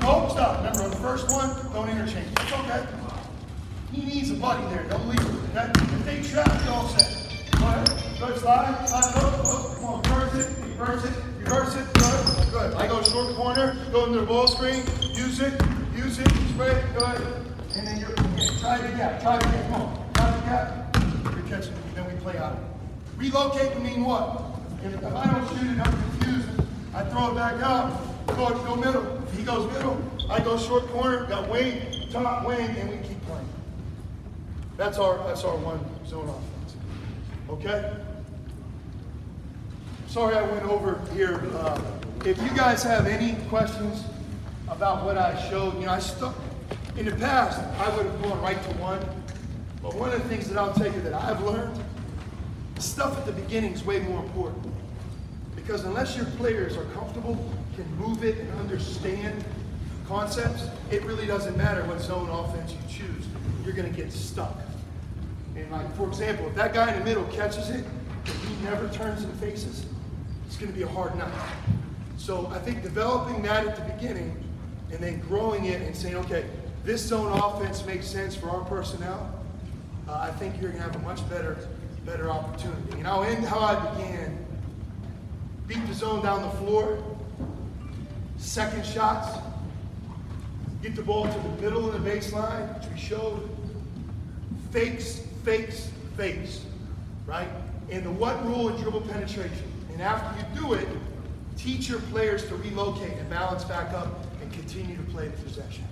No, stop. Remember, on the first one, don't interchange. It's okay. He needs a buddy there. Don't leave him. Okay? If they trap, you're all set. Go ahead. Go slide. Slide. Go. Come on. Reverse it. Reverse it. Reverse it. Good. Good. I go short corner. Go into the ball screen. Use it. Use it. Spread. Good. And then you're try the gap. Try the gap. Come on. Try the gap. You're catching it. Then we play out. Relocate would mean what? If I don't shoot it, I'm confused. I throw it back out. Go middle. If he goes middle, I go short corner. Got wing, top wing, and we keep playing. That's our one zone offense. Okay? Sorry I went over here. If you guys have any questions about what I showed, in the past, I would have gone right to one. But one of the things that I'll tell you that I've learned, stuff at the beginning is way more important. Because unless your players are comfortable, can move it and understand concepts, it really doesn't matter what zone offense you choose. You're going to get stuck. And like, for example, if that guy in the middle catches it, and he never turns and faces, it's going to be a hard night. So I think developing that at the beginning and then growing it and saying, okay, this zone offense makes sense for our personnel, I think you're going to have a much better opportunity. And I'll end how I began. Beat the zone down the floor, second shots, get the ball to the middle of the baseline, which we showed, fakes, right? And the what rule in dribble penetration. And after you do it, teach your players to relocate and balance back up and continue to play the possession.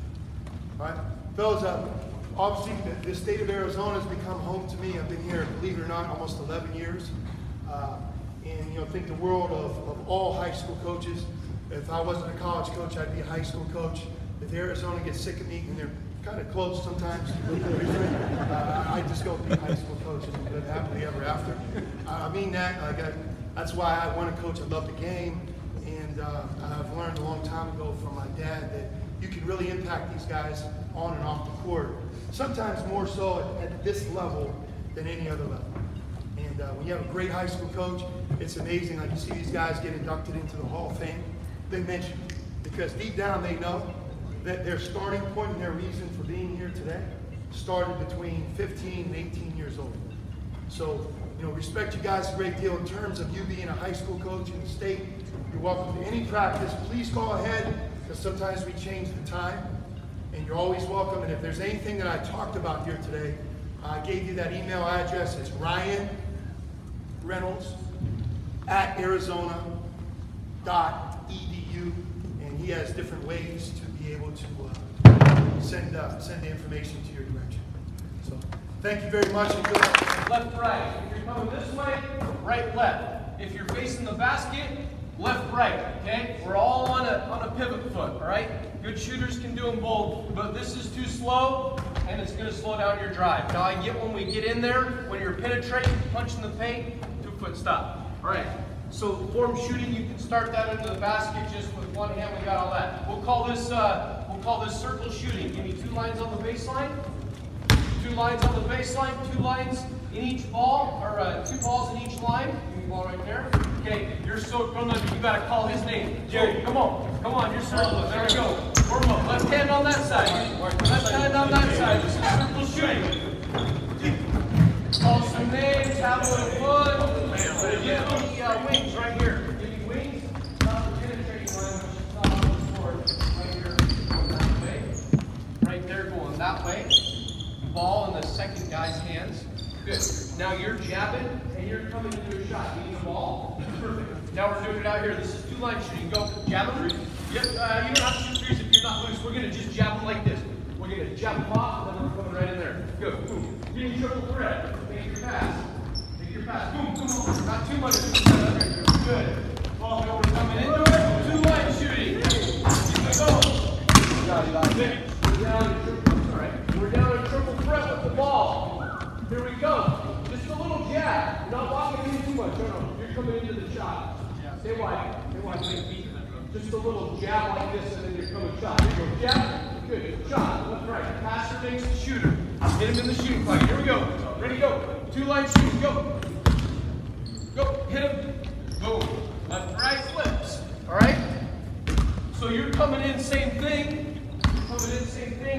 All right? Fellas, obviously the state of Arizona has become home to me. I've been here, believe it or not, almost 11 years. And think the world of all high school coaches. If I wasn't a college coach, I'd be a high school coach. If Arizona gets sick of me, and they're kind of close sometimes, I just go be high school coach and live happily ever after. I mean that. That's why I want to coach. I love the game, and I've learned a long time ago from my dad that you can really impact these guys on and off the court. Sometimes more so at this level than any other level. And when you have a great high school coach, it's amazing. Like you see these guys get inducted into the Hall of Fame. They mention it because deep down they know that their starting point and their reason for being here today started between 15 and 18 years old. So, respect you guys a great deal in terms of you being a high school coach in the state. You're welcome to any practice. Please call ahead because sometimes we change the time. And you're always welcome. And if there's anything that I talked about here today, I gave you that email address. It's Ryan Reynolds at Arizona.edu, and he has different ways to be able to send the information to your direction. So thank you very much. And good luck. Left, right. If you're coming this way, right, left. If you're facing the basket, left, right. Okay? We're all on a pivot foot. All right? Good shooters can do them both, but this is too slow, and it's going to slow down your drive. Now I get when we get in there, when you're penetrating, punching the paint, 2-foot stop. All right. So form shooting, you can start that into the basket just with one hand. We got all that. We'll call this circle shooting. Give me 2 lines on the baseline, 2 2 lines on the baseline, 2 lines in each ball, or 2 balls in each line. Give me the ball right there. Okay, you're so gonna, you gotta call his name. Jerry, come on, you're circling. There we go. Warm up. Left hand on that side. Left hand on that side. This is circle shooting. Call some names, have a little fun. Give me wings right here. Give me wings. Not the penetrating line, which is not on the board. Right here, going that way. Right there, going that way. Ball in the second guy's hands. Good. Now you're jabbing and you're coming into a shot. You need the ball. Perfect. Now we're doing it out here. This is 2-line shooting. Go jab them. Yep. You don't have to shoot threes if you're not loose. We're going to just jab them like this. We're going to jab them off and then we're coming right in there. Good. Boom. You need triple threat. Make your pass. Make your pass. Boom. Come on. Not too much. Good. Ball over. Coming into it. 2-line shooting. Keep it going. We're down in triple threat with the ball. Here we go. Just a little jab. You're not walking in too much. No. You're coming into the shot. Stay wide. Stay wide. Just a little jab like this, and then you're coming shot. Here you go. Jab. Good. Shot. Left, right. Passer makes the shooter. Hit him in the shooting pocket. Here we go. Ready, go. 2-line shooting. Go. Go. Hit him. Boom. Left, right. Flips. All right? So you're coming in, same thing.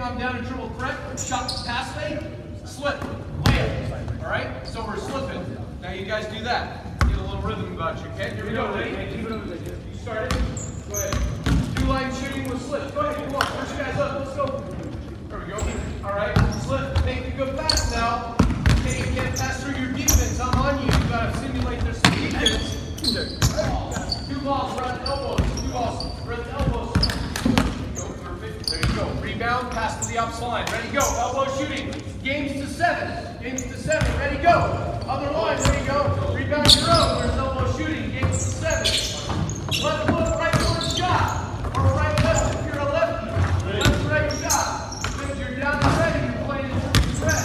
I'm down in triple threat. Shot, pass fake, slip, layup. All right? So we're slipping. Now you guys do that. Get a little rhythm about you, okay? Here we go. Ready? You started. Go ahead. 2-line shooting with slip. Go ahead. Come on. First guys up. Let's go. There we go. All right. Slip. Make a good pass now. Okay, you can't pass through your defense. I'm on you. You got to simulate there's some defense. 2 balls, right at the elbows. 2 balls, right at the elbows. There you go. Rebound, pass to the opposite line. Ready, go. Elbow shooting. Games to 7. Games to 7. Ready, go. Other line. Ready, go. Rebound your own. There's elbow shooting. Games to 7. Left foot, right foot shot. Or right left if you're a lefty. Left right shot. If you're down and ready, you're playing in triple threat.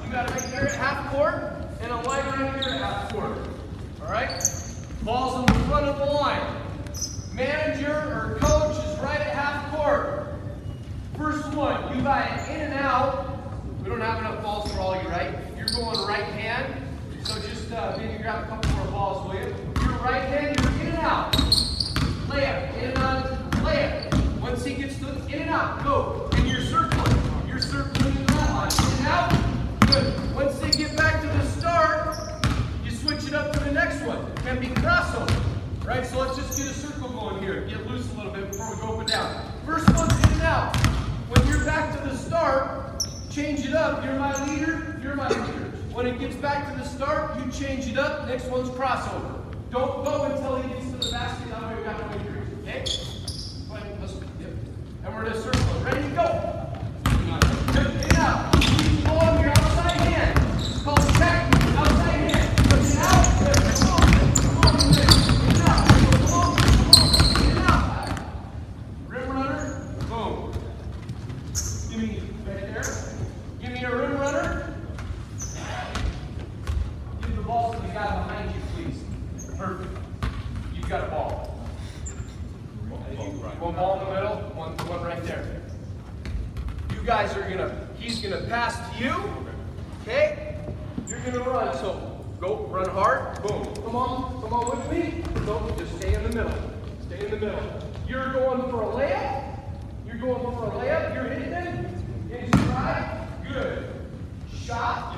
You got right here at half court and a line right here at half court. All right? Ball's in the front of the line. Manager or coach is right at half court. First one, you got it in and out. We don't have enough balls for all you, right? You're going right hand. So just maybe grab a couple more balls, will you? Your right hand, you're in and out. Layup, in and out, layup. Once he gets to in and out, go. And you're circling. You're circling in that line. In and out. Good. Once they get back to the start, you switch it up to the next one. Can be crossover. Right? So let's just get a circle going here. Get loose a little bit before we go up and down. First one's in and out. When you're back to the start, change it up. You're my leader, you're my leader. When it gets back to the start, you change it up. Next one's crossover. Don't go until he gets to the basket. That way we've got no injuries. Okay? And we're just circling. Ready to go. Good. In and out. Keep going your outside hand. It's called check. Outside hand. Put it out. Good. Come on. Come on. In and out. Come on. In and out. Rim runner. Boom. Give me right there. Give me a rim runner. Give the ball to the guy behind you, please. Perfect. You've got a ball. One ball in the middle, one right there. You guys are he's gonna pass to you. Okay? You're gonna run. So go run hard. Boom. Come on with me. No, just stay in the middle. Stay in the middle. You're going for a layup. You're hitting it. In stride. Good. Shot.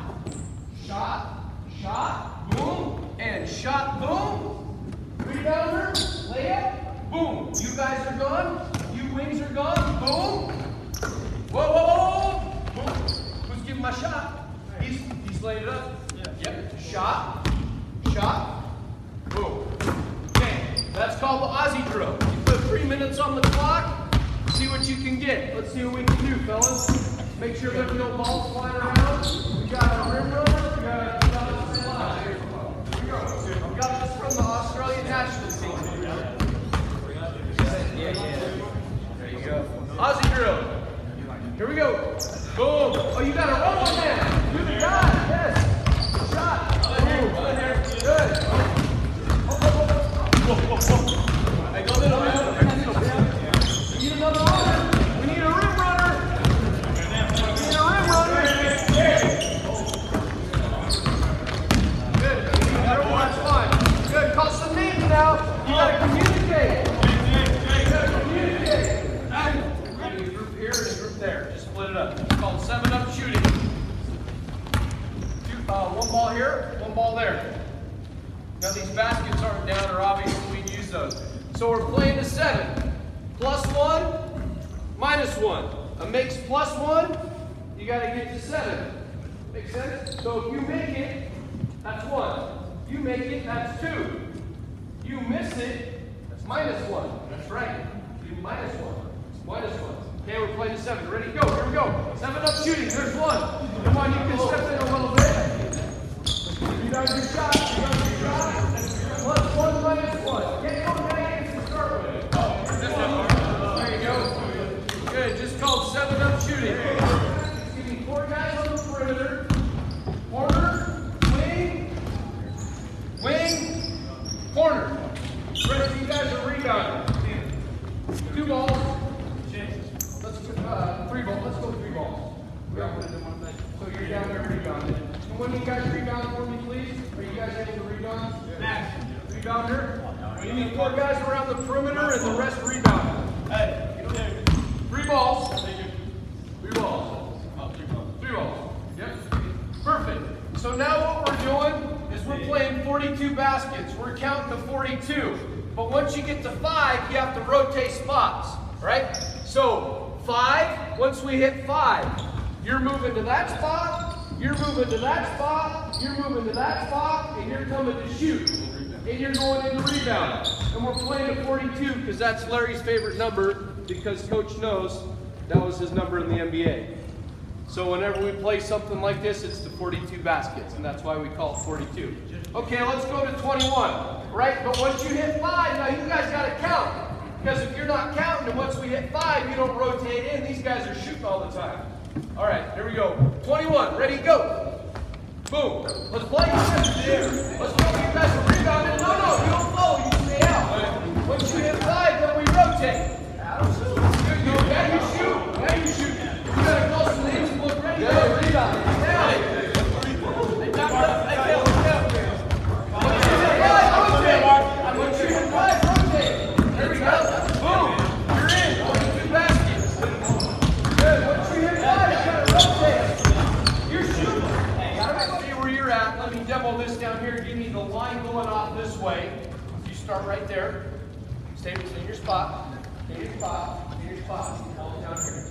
Boom. And shot. Boom. Rebounder. Layup. Boom. You guys are gone. You wings are gone. Boom. Whoa. Boom. Who's giving my shot? He's laying it up. Yep. Shot. Boom. Okay. That's called the Aussie drill. You put 3 minutes on the clock. See what you can get. Let's see what we can do, fellas. Make sure there's no balls flying around. We got a rim runner. We got a line. Here we go. We got this from the Australian national team. Yeah. There you go. Aussie drill. Here we go. Boom. Oh, you got a run on that. You're the guy. Yes. Shot. Boom. Good. Hey, go middle. We need another runner. We need a rim runner. 7-up shooting. One ball here, one ball there. Now these baskets aren't down, or obviously we can use those. So we're playing to 7. +1, -1. A makes +1, you got to get to 7. Make sense? So if you make it, that's 1. You make it, that's 2. You miss it, that's -1. That's right. You -1. It's -1. Okay, we're playing to 7. Ready? Go. Here we go. 7-up shooting. There's 1. Come on, you can step in a little bit. You got your shot. You got your shot. +1, -1. Get going back to start with. There you go. Good. Just called 7-up shooting. Give me 4 guys on the perimeter. Corner, wing, corner. The rest of you guys are rebounding. 2 balls. Let's go 3 balls. Let's go 3 balls. We all put it in one thing. So you're down there rebounding. And when you guys rebound for me, please? Are you guys able to rebound? Max. Rebounder. You need 4 guys around the perimeter and the rest rebound. Hey. 3 balls. 3 balls. 3 balls. Yep. Perfect. So now what we're doing is we're playing 42 baskets. We're counting to 42. But once you get to 5, you have to rotate spots, right? So 5, once we hit 5, you're moving to that spot, you're moving to that spot, you're moving to that spot, and you're coming to shoot. And you're going into rebound. And we're playing to 42 because that's Larry's favorite number, because Coach knows that was his number in the NBA. So whenever we play something like this, it's the 42 baskets, and that's why we call it 42. Okay, let's go to 21, right? But once you hit 5, now you guys got to count. Because if you're not counting, and once we hit 5, you don't rotate in. These guys are shooting all the time. All right, here we go. 21, ready, go. Boom. Let's play. Let's go. You guys are rebounding. No, you don't flow. You stay out. Once you hit 5, then we rotate. Good, go. Now you shoot. Now you shoot. You got to close the leads and look ready. Go. Rebound. Now. Once you hit 5, rotate. There we go. Boom. You're in. 22 baskets. Good. Once you hit 5, you got to rotate. You're shooting. See where you're at. Let me demo this down here. Give me the line going off this way. You start right there. Stay in your spot. Stay in your spot. Stay in your spot. Hold it down here.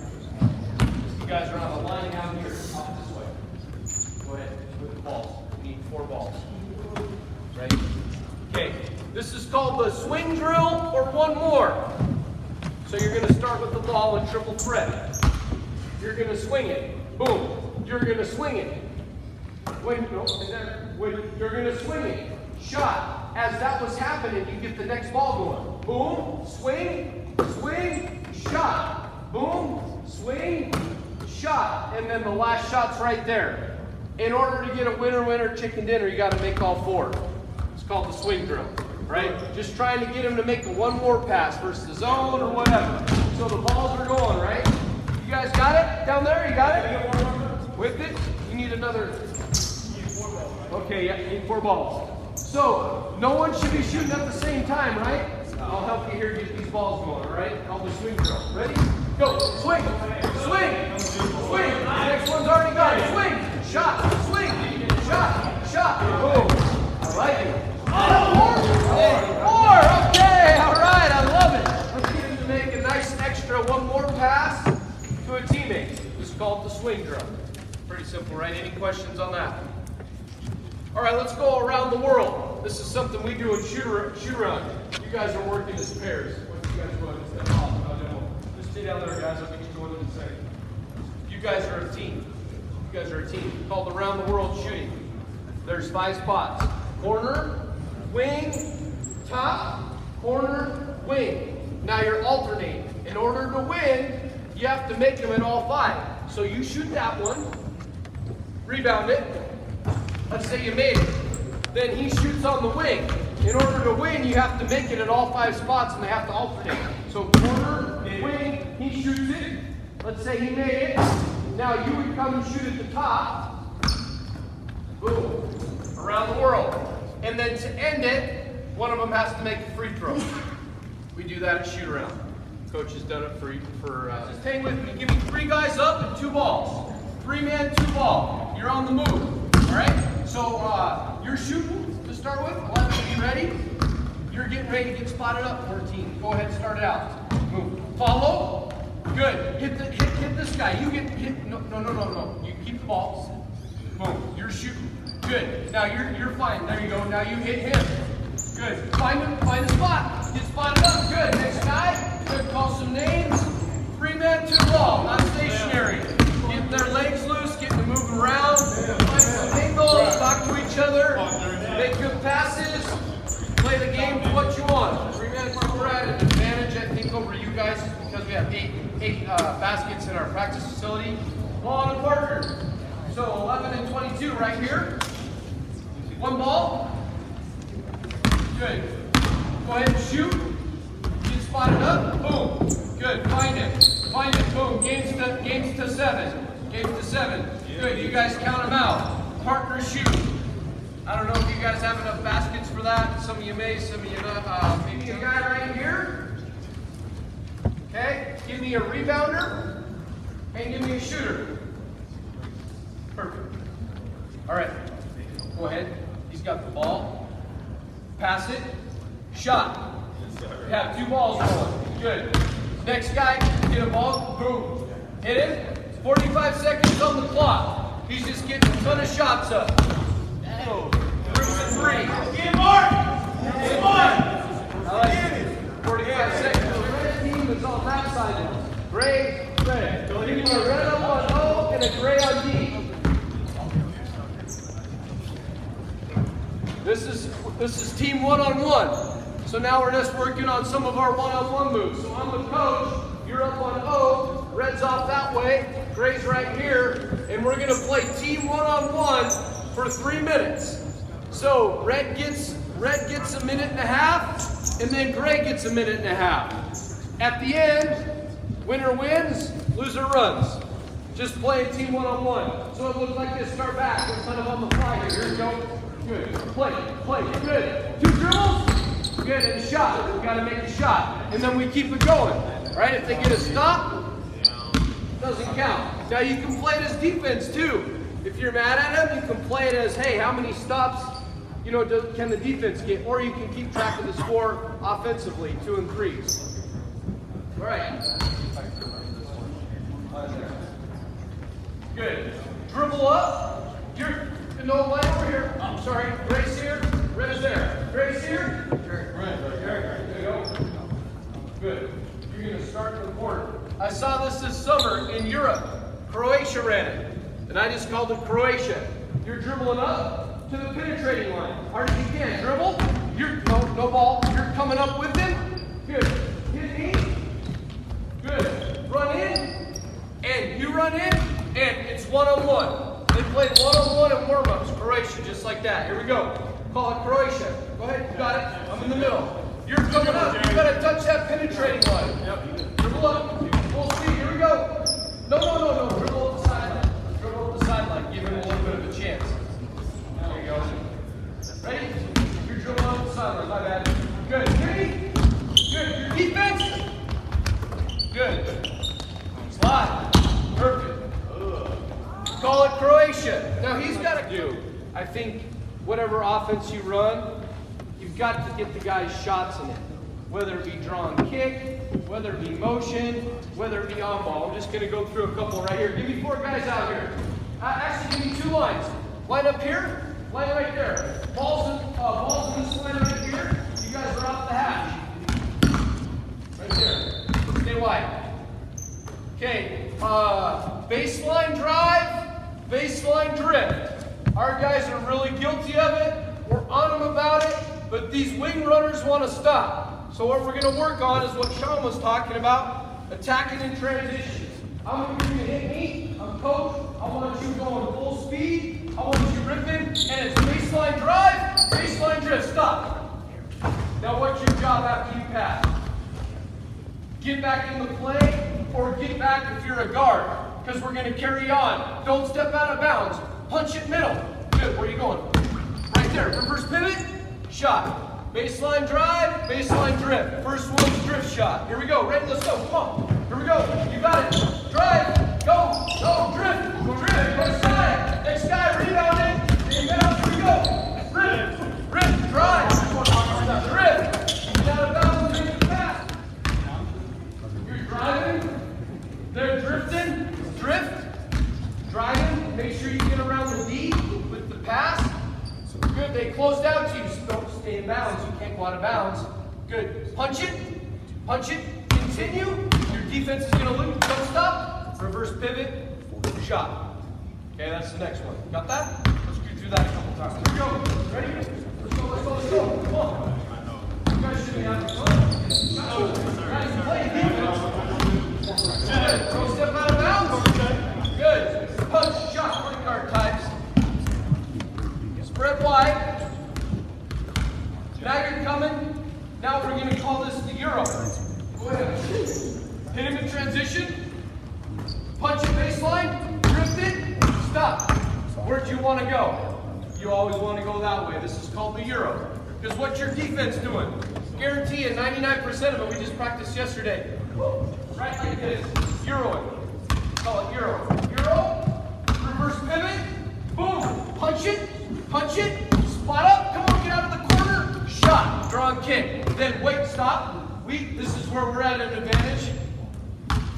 You guys are on the line down here. Off this way. Go ahead with the balls. We need 4 balls. Ready? Okay. This is called the swing drill or 1 more. So you're going to start with the ball and triple threat. You're going to swing it. Boom. You're going to swing it. When you're going to swing it. Shot. As that was happening, you get the next ball going. Boom. Swing. Swing. Shot. Boom. Swing. Shot. And then the last shot's right there. In order to get a winner, chicken dinner, you got to make all 4. It's called the swing drill. Right? Just trying to get him to make a 1 more pass versus the zone or whatever. So the balls are going, right? You guys got it down there? You got it? With it? You need another. Okay, yeah, you need 4 balls. So no one should be shooting at the same time, right? I'll help you here get these balls going, all right? Called the swing drill. Ready? Go. Swing. Swing. Swing. The next one's already gone. Swing. Shot. Swing. Shot. Shot. Boom. I like it. 4. Okay, all right, I love it. Let's get him to make a nice extra 1 more pass to a teammate. This is called the swing drill. Pretty simple, right? Any questions on that? All right, let's go around the world. This is something we do in shoot around. You guys are working as pairs. What you guys run? Just stay down there, guys. I'll get you going in a second. You guys are a team. You guys are a team. Called around the world shooting. There's 5 spots. Corner, wing, top, corner, wing. Now you're alternating. In order to win, you have to make them in all 5. So you shoot that one, rebound it. Let's say you made it. Then he shoots on the wing. In order to win, you have to make it at all 5 spots, and they have to alternate. So corner, wing, he shoots it. Let's say he made it. Now you would come and shoot at the top. Boom. Around the world. And then to end it, one of them has to make a free throw. We do that at shoot around. Coach has done it for just hang with me. Give me 3 guys up and 2 balls. 3-man, 2-ball. You're on the move, all right? So you're shooting to start with. 11, are you ready? You're getting ready to get spotted up. 14, go ahead, start it out. Move. Follow. Good. Hit this guy. You get hit. No. You keep the ball. Boom. You're shooting. Good. Now you're fine. There you go. Now you hit him. Good. Find a spot. Get spotted up. Good. Next guy. Good. Call some names. 3-man, 2-ball. Not stationary. Get their legs loose. Get them moving around. Find some angles. Talk to each other. Make good passes. Play the game for what you want. 3-man, we're at an advantage, I think, over you guys because we have eight baskets in our practice facility. Ball on the partner. So 11 and 22 right here. 1 ball. Good. Go ahead and shoot. Get spotted up. Boom. Good. Find it. Find it. Boom. Games to 7. Games to 7. Good. You guys count them out. Partner shoot. I don't know if you guys have enough baskets for that. Some of you may, some of you not. Maybe a guy right here. Okay. Give me a rebounder and give me a shooter. Perfect. All right. Go ahead. He's got the ball. Pass it. Shot. You have 2 balls rolling. Good. Next guy, get a ball. Boom. Hit him. 45 seconds on the clock. He's just getting a ton of shots up. 3 and 3. Get Mark! Get Mark! I like it. 45 seconds. The red team is on that side. Gray, red. So you want a red on O and a gray on D. This is team 1-on-1. So now we're just working on some of our 1-on-1 moves. So I'm the coach. You're up on O. Red's off that way. Gray's right here. And we're going to play team 1-on-1 for 3 minutes. So red gets a minute and a half, and then gray gets a minute and a half. At the end, winner wins, loser runs. Just play team 1-on-1. So it looks like this. Start back. We're kind of on the fly here. Here we go. Good. Play. Good. 2 dribbles. Good. And a shot. We got to make a shot. And then we keep it going. Right? If they get a stop, doesn't count. Now you can play it as defense too. If you're mad at them, you can play it as, hey, how many stops can the defense get? Or you can keep track of the score offensively, 2 and 3s. All right. Good. Dribble up. You're no line over here. I'm sorry. Grace here. Red is there. Grace here. There you go. Good. You're going to start in the corner. I saw this summer in Europe. Croatia ran it. And I just called it Croatia. You're dribbling up to the penetrating line. Hard as you can. Dribble. You're no ball. You're coming up with him. Good. Hit me. Good. Run in. And you run in. And it's 1-on-1. They played 1-on-1 in warm-ups. Croatia, just like that. Here we go. Call it Croatia. Go ahead. You got it. I'm in the middle. You're coming up. You got to touch that penetrating line. Yep. Dribble up. Full speed. Here we go. No. Dribble up the sideline. Dribble up the sideline. Give him a little bit of a chance. There you go. Ready? You're dribbling up the sideline. My bad. Good. Ready? Good. Your defense. Good. Slide. Perfect. Call it Croatia. Now he's got to do, I think, whatever offense you run, you've got to get the guy's shots in it. Whether it be drawn kick, whether it be motion, whether it be on ball. I'm just going to go through a couple right here. Give me 4 guys out here. Actually, give me 2 lines. Line up here, line right there. Balls in this line right here. You guys are off the hash. Right there. Stay wide. Okay, baseline drive, baseline drift. Our guys are really guilty of it. We're on them about it, but these wing runners want to stop. So what we're going to work on is what Sean was talking about, attacking in transition. I'm going to hit me, I'm coach, I want you going full speed, I want you ripping, and it's baseline drive, baseline drift, stop. Now what's your job after you pass? Get back in the play, or get back if you're a guard, because we're going to carry on. Don't step out of bounds. Punch it middle. Good, where are you going? Right there, reverse pivot, shot. Baseline drive, baseline drift. First one's drift shot. Here we go, ready, let's go, come on. Here we go, you got it. Drive, go, drift, drift. Good, they closed out to you, so don't stay in bounds. You can't go out of bounds. Good. Punch it, continue. Your defense is gonna look, don't stop. Reverse pivot, shot. Okay, that's the next one. Got that? Let's go through that a couple times. Here we go. Ready? Let's go. Come on. You guys should be having fun. Guys, play defense. Good. Throw step out of bounds. Good. Punch, shot, point guard types. Spread wide. Dagger coming. Now we're going to call this the Euro. Go ahead. Hit him in transition. Punch it baseline. Drift it. Stop. Where'd you want to go? You always want to go that way. This is called the Euro. Because what's your defense doing? Guarantee you 99% of it we just practiced yesterday. Right like this. Euroing. Call it Euro. Euro. Reverse pivot. Boom. Punch it. Spot up. Come on, get out of the corner. Shot. Draw and kick. Then wait, stop. This is where we're at an advantage.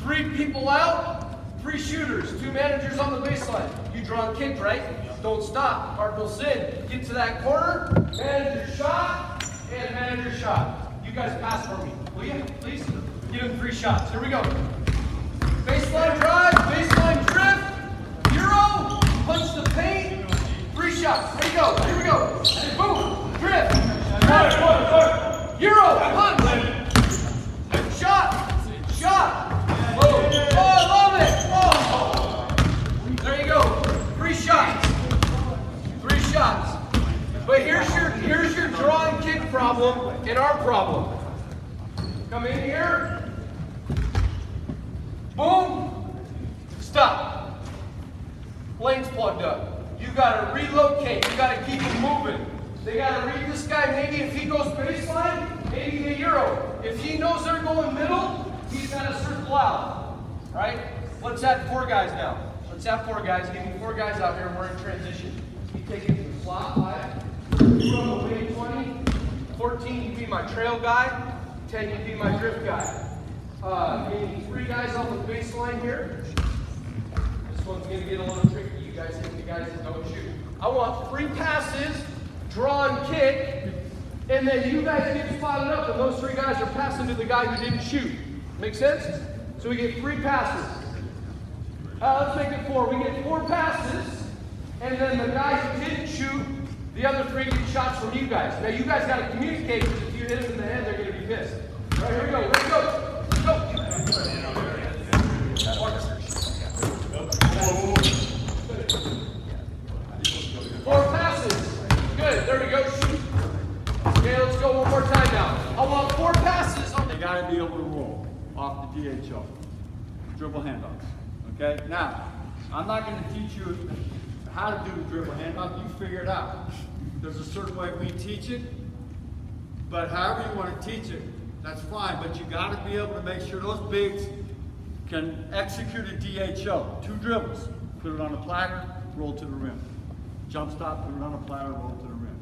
3 people out, 3 shooters, 2 managers on the baseline. You draw and kick, right? Don't stop. Cardinal sin. Get to that corner. Manager shot and manager shot. You guys pass for me, will you? Please. Give him 3 shots. Here we go. Baseline drive, baseline drift. Euro. Punch the paint. 3 shots. Here we go. Boom. Drift. Euro. Punch. Shot. Boom. Oh, I love it. Oh. There you go. 3 shots. 3 shots. But here's your draw and kick problem and our problem. Come in here. Boom. Stop. Lane's plugged up. You gotta relocate. You gotta keep it moving. They gotta read this guy. Maybe if he goes baseline, maybe the Euro. If he knows they're going middle, he's gotta circle out. Right? Let's add 4 guys now. Let's have 4 guys. Give me 4 guys out here and we're in transition. You take it to the slot 5. You run away 20. 14, you be my trail guy. 10, you be my drift guy. Maybe 3 guys on the baseline here. This one's gonna get a little tricky. You guys hit the guys that don't shoot. I want 3 passes, draw and kick, and then you guys get spotted up and those 3 guys are passing to the guy who didn't shoot. Make sense? So we get 3 passes. Let's make it 4. We get 4 passes, and then the guys who didn't shoot, the other 3 get shots from you guys. Now you guys got to communicate, because if you hit them in the head, they're going to be pissed. All right, here we go. Ready, go. Go. 4 passes. Good. There we go. Shoot. Okay, let's go one more time now. I want 4 passes. They got to be able to roll off the DHO. Dribble handoffs. Okay? Now, I'm not going to teach you how to do the dribble handoff. You figure it out. There's a certain way we teach it, but however you want to teach it, that's fine. But you got to be able to make sure those bigs can execute a DHO. 2 dribbles. Put it on a platter, roll to the rim. Jump stop, put it on a platter, roll to the rim.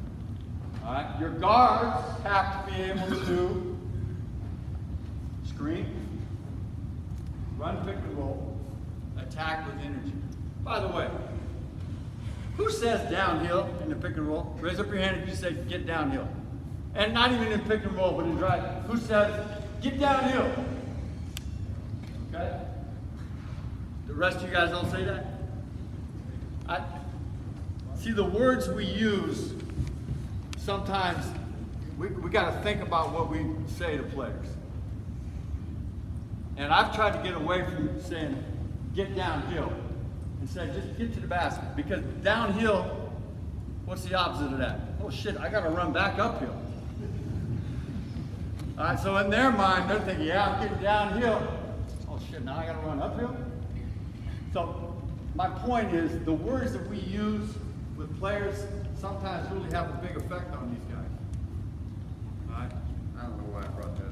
All right? Your guards have to be able to screen, run pick and roll, attack with energy. By the way, who says downhill in the pick and roll? Raise up your hand if you say get downhill. And not even in pick and roll, but in drive. Who says get downhill? Okay? The rest of you guys don't say that? See, the words we use, sometimes we got to think about what we say to players. And I've tried to get away from saying get downhill and say just get to the basket, because downhill, what's the opposite of that? Oh shit, I got to run back uphill. All right, so in their mind, they're thinking, yeah, I'm getting downhill. Oh shit, now I got to run uphill? So my point is, the words that we use with players sometimes really have a big effect on these guys. All right? I don't know why I brought that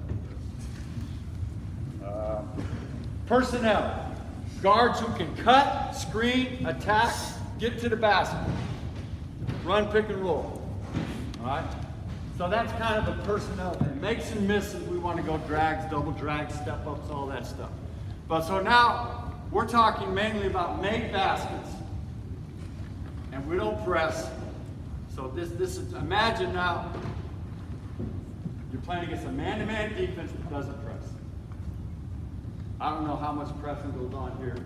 up. Personnel. Guards who can cut, screen, attack, get to the basket. Run, pick, and roll. All right? So that's kind of a personnel thing. Makes and misses, we want to go drags, double drags, step ups, all that stuff. But so now, we're talking mainly about made baskets. And we don't press. So this is, imagine now, you're playing against a man-to-man defense that doesn't press. I don't know how much pressing goes on here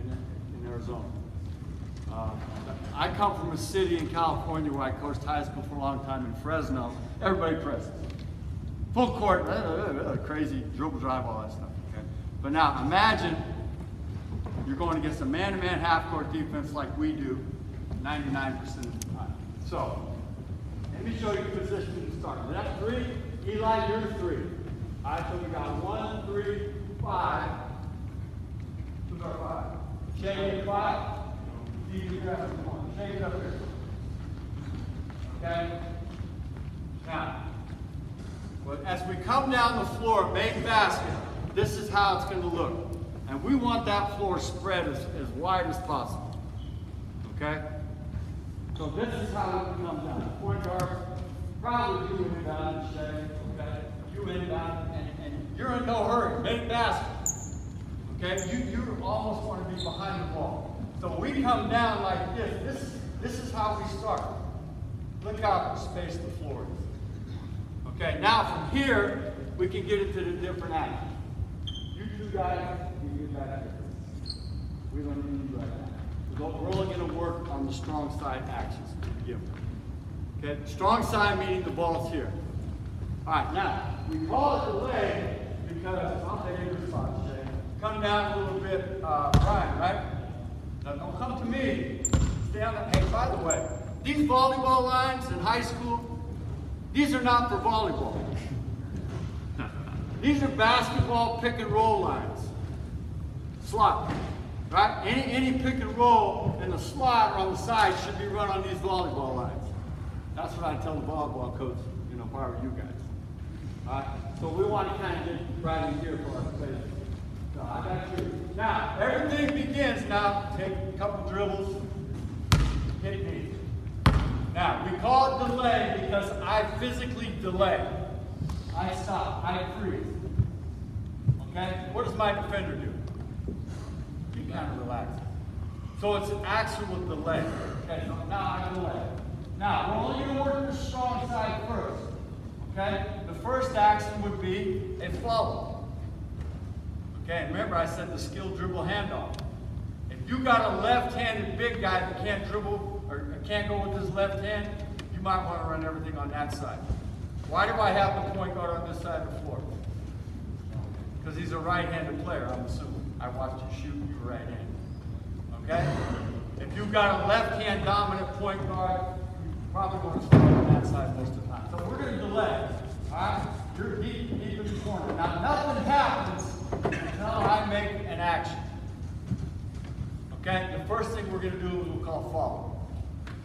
in Arizona. I come from a city in California where I coached high school for a long time in Fresno. Everybody presses. Full court, crazy dribble drive, all that stuff. Okay? But now imagine you're going against a man-to-man half-court defense like we do 99% of the time. So, let me show you the position to start. That's 3. Eli, you're 3. All right, so we got 1, 3, 5. Who's our 5? Shake 5. Steve, you grab the 1. Shake it up here. Okay? Now, as we come down the floor, main basket, this is how it's going to look. And we want that floor spread as wide as possible. Okay? So this is how it comes down. Point guard, probably you inbound, Shay. Okay? You inbound, and you're in no hurry. Make basket. Okay? You almost want to be behind the ball. So we come down like this. This is how we start. Look how spaced the floor is. Okay? Now from here, we can get into the different angles. You 2 guys, you get back here. We don't need you right now. We're only going to work on the strong side actions. Okay, strong side meaning the ball's here. All right, now we call it delay because I'll take your spot, Shay. Come down a little bit, Brian, right? Now don't come to me. Stay on the. Hey, by the way, these volleyball lines in high school, these are not for volleyball. These are basketball pick and roll lines. Slot. Right? Any pick and roll in the slot or on the side should be run on these volleyball lines. That's what I tell the volleyball coach, you know, if I were you guys. All right? So we want to kind of get right in here for our space. So I got you. Now, everything begins now. Take a couple dribbles. Hit me. Now, we call it delay because I physically delay. I stop. I freeze. Okay? What does my defender do? Kind of relax. So it's an actual delay. Okay, so now I delay. Now, we're only going to work the strong side first. Okay? The first action would be a follow. Okay, and remember I said the skill dribble handoff. If you got a left-handed big guy that can't dribble or can't go with his left hand, you might want to run everything on that side. Why do I have the point guard on this side of the floor? Because he's a right-handed player, I'm assuming. I watched you shoot, you were right-handed. Okay? If you've got a left-hand dominant point guard, you probably want to start on that side most of the time. So we're going to delay. Alright? You're deep in the corner. Now nothing happens until I make an action. Okay? The first thing we're going to do is we'll call follow.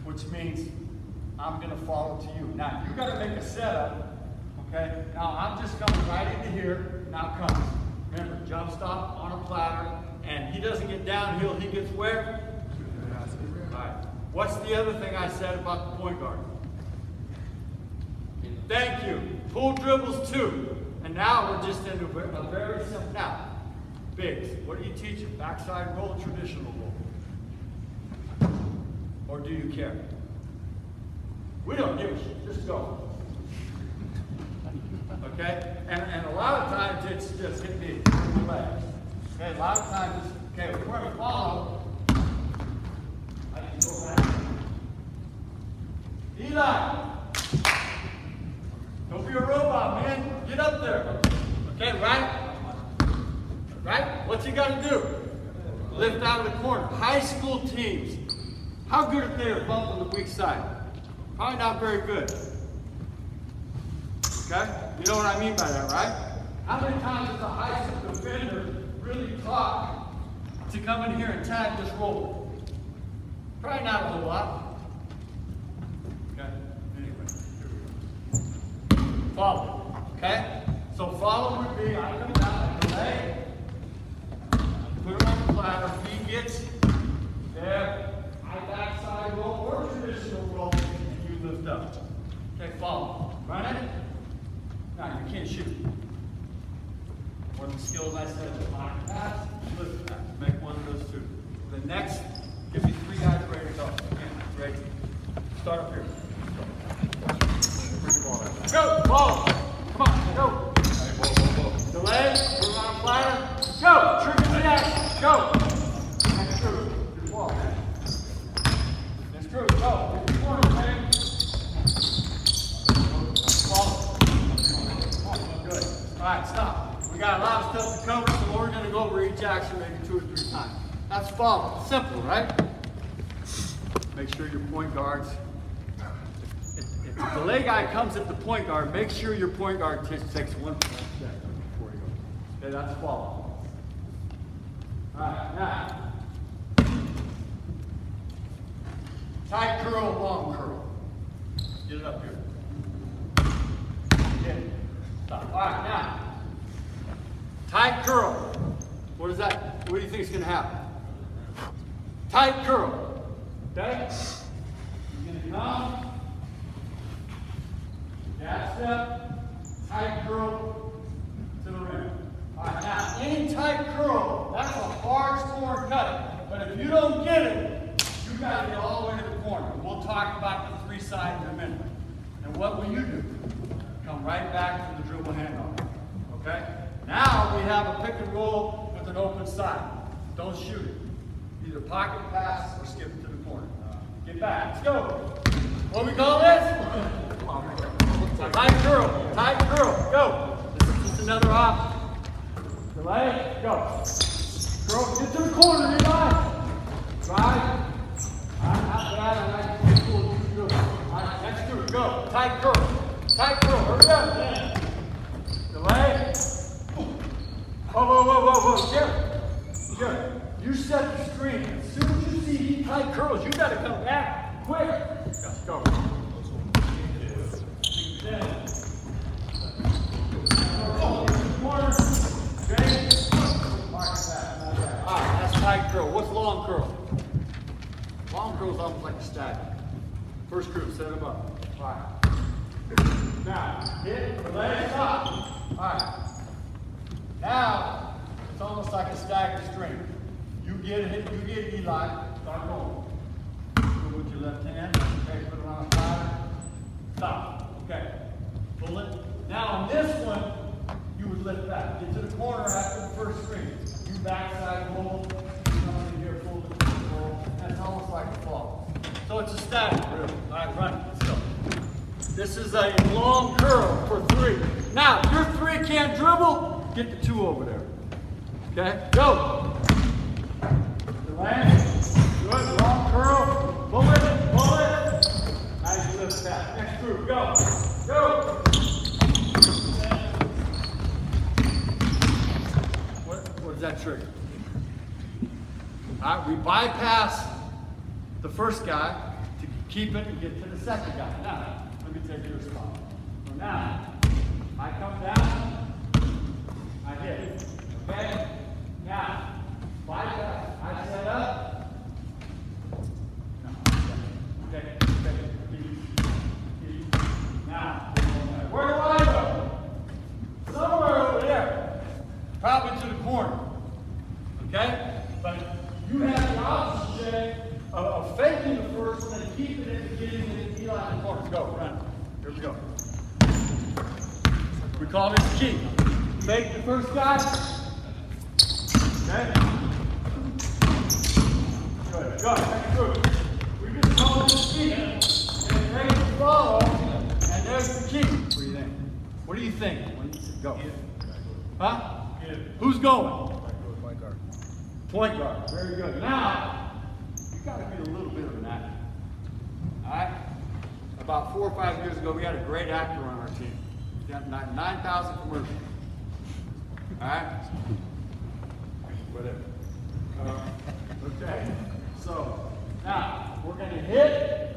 Which means I'm going to follow to you. Now you've got to make a setup. Okay? Now I'm just coming right into here. Now come. Remember, jump stop on a platter, and he doesn't get downhill, he gets where? All right. What's the other thing I said about the point guard? Thank you. Pull dribbles 2. And now we're just into a very simple. Now, bigs, what do you teach them? Backside roll, traditional roll. Or do you care? We don't give a shit. Just go. Okay? And a lot of times it's just hit me in the legs. Okay, a lot of times it's, okay, if we're going to follow, I can go back. Eli! Don't be a robot, man. Get up there. Okay, right? Right? What's he got to do? Lift out of the corner. High school teams. How good are they at bumping the weak side? Probably not very good. Okay? You know what I mean by that, right? How many times has a high school defender really taught to come in here and tag this roller? Probably not a whole lot. Okay? Anyway. Follow. Okay? So follow would be, I come down and delay, put it on the platter, he gets there, I backside roll or traditional roll, and you lift up. Okay, follow. Run it. Now, you can't shoot. One of the skills I said was block pass, lift pass. Make one of those 2. The next, give me 3 guys ready to go. Again, ready. Start up here. Ball. Come on, go. Delay, put it on a platter. Go, trigger the action. Go. Next screw. Good ball, man. Next screw, go. Get the corner, man. Good. All right, stop. We got a lot of stuff to cover, so we're going to go over each action maybe 2 or 3 times. That's follow. Simple, right? Make sure your point guards. If the delay guy comes at the point guard, make sure your point guard takes 1 step before you go. Okay, that's follow. All right, now. Tight curl, long curl. Get it up here. Get it. Stop. All right, now. Tight curl. What is that? What do you think is going to happen? Tight curl. Okay? You're going to come. That step. Tight curl to the rim. All right, now, any tight curl, that's a hard score cut. But if you don't get it, you got to get all the way to the corner. We'll talk about the 3 sides in a minute. And what will you do? Come right back to the dribble handoff. Okay? Now we have a pick and roll with an open side. Don't shoot it. Either pocket pass or skip it to the corner. Get back. Let's go. What do we call this? Tight curl. Tight curl. Go. This is just another option. Delay. Go. Curl. Get to the corner. Drive. Drive. Not bad. All right. Next group. Go. Tight curl. Tight curl. Hurry up. Delay. Whoa. Jerry, you set the screen. As soon as you see tight curls, you got to come back quick. Let's go. That's tight curl. What's long curl? Long curl is almost like a stag. First group, set them up. All right. Now, hit, delay, stop. All right. Now, it's almost like a stagger string. You get hit, you get Eli, start going. Do with your left hand, okay, put it on a platter. Stop, okay. Pull it. Now on this one, you would lift back. Get to the corner after the first string. You backside roll, you come in here, pull the roll. That's almost like a fall. So it's a stagger, really. All right, run it, let's go. This is a long curl for 3. Now, if your 3 can't dribble, get the 2 over there. Okay, go. Delay. Good, long curl. Pull it, pull it. Now you lift back. Next group, go. Go. What does that trigger? All right, we bypass the first guy to keep it and get to the second guy. Now, let me take your spot. So now, I come down, I hit it. Okay? Now, bypass. I set up. Okay. Now, where do I go? Somewhere over there. Probably to the corner. Okay? But you have the option of faking the first one and keeping it and getting it Eli in the corner. Go, run. Here we go. We call this key. Fake the first guy. Okay? Good. Go. Next group. We just call this key. And take the follow. And there's the key. What do you think? What do you think? Go. Huh? Who's going? Point guard. Point guard. Very good. Now, you got to be a little bit of an actor. All right? About 4 or 5 years ago, we had a great actor on our team. We had 9,000 commercials. All right? Whatever. Okay. So, now, we're going to hit.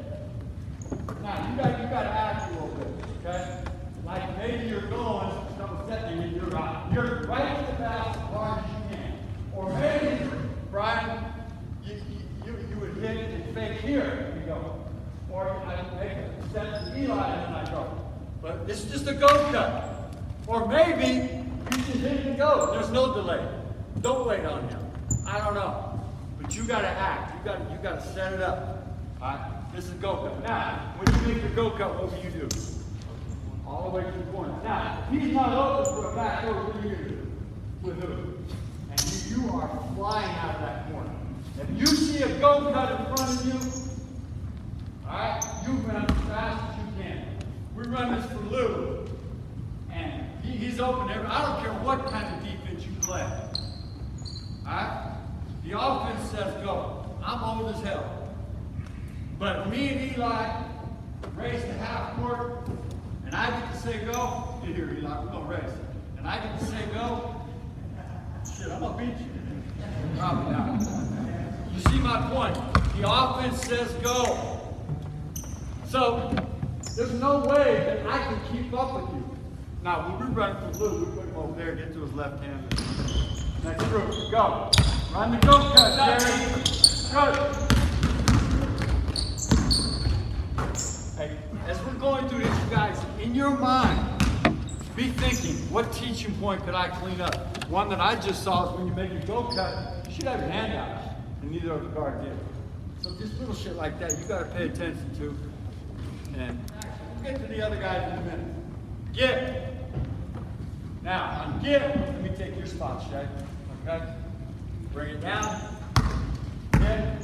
Now, you got to act a little bit, okay? Like maybe you're going, double stepping, and you're right to the basket as hard as you can. Or maybe, Brian, you would hit and fake here, and you go. Or I make a step to Eli and I go. But this is just a go cut. Or maybe you just hit and go. There's no delay. Don't wait on him. I don't know. But you gotta act. You gotta set it up. Alright? This is go cut. Now, when you make the go cut, what will you do? all the way to the corner. Now, if he's not open for a back over, what are you going to do? With who? And you are flying out of that corner. If you see a go cut in front of you, all right, you run as fast as you can. We run this for Lou, and he's open every. I don't care what kind of defense you play. All right, the offense says go. I'm old as hell, but me and Eli race the half court, and I get to say go. You hear Eli? We're gonna race, and I get to say go. Shit, I'm gonna beat you. Probably not. You see my point? The offense says go. So there's no way that I can keep up with you. Now, when we run for Lou, we put him over there, get to his left hand. Next group, go. Run the go cut, Jerry. Good. Hey, as we're going through this, you guys, in your mind, be thinking, what teaching point could I clean up? One that I just saw is when you make a go cut, you should have your hand out, and neither of the guard did. So just little shit like that, you got to pay attention to. And we'll get to the other guys in a minute. Get. Now, on get, let me take your spot, Shay. Okay? Bring it down. Get.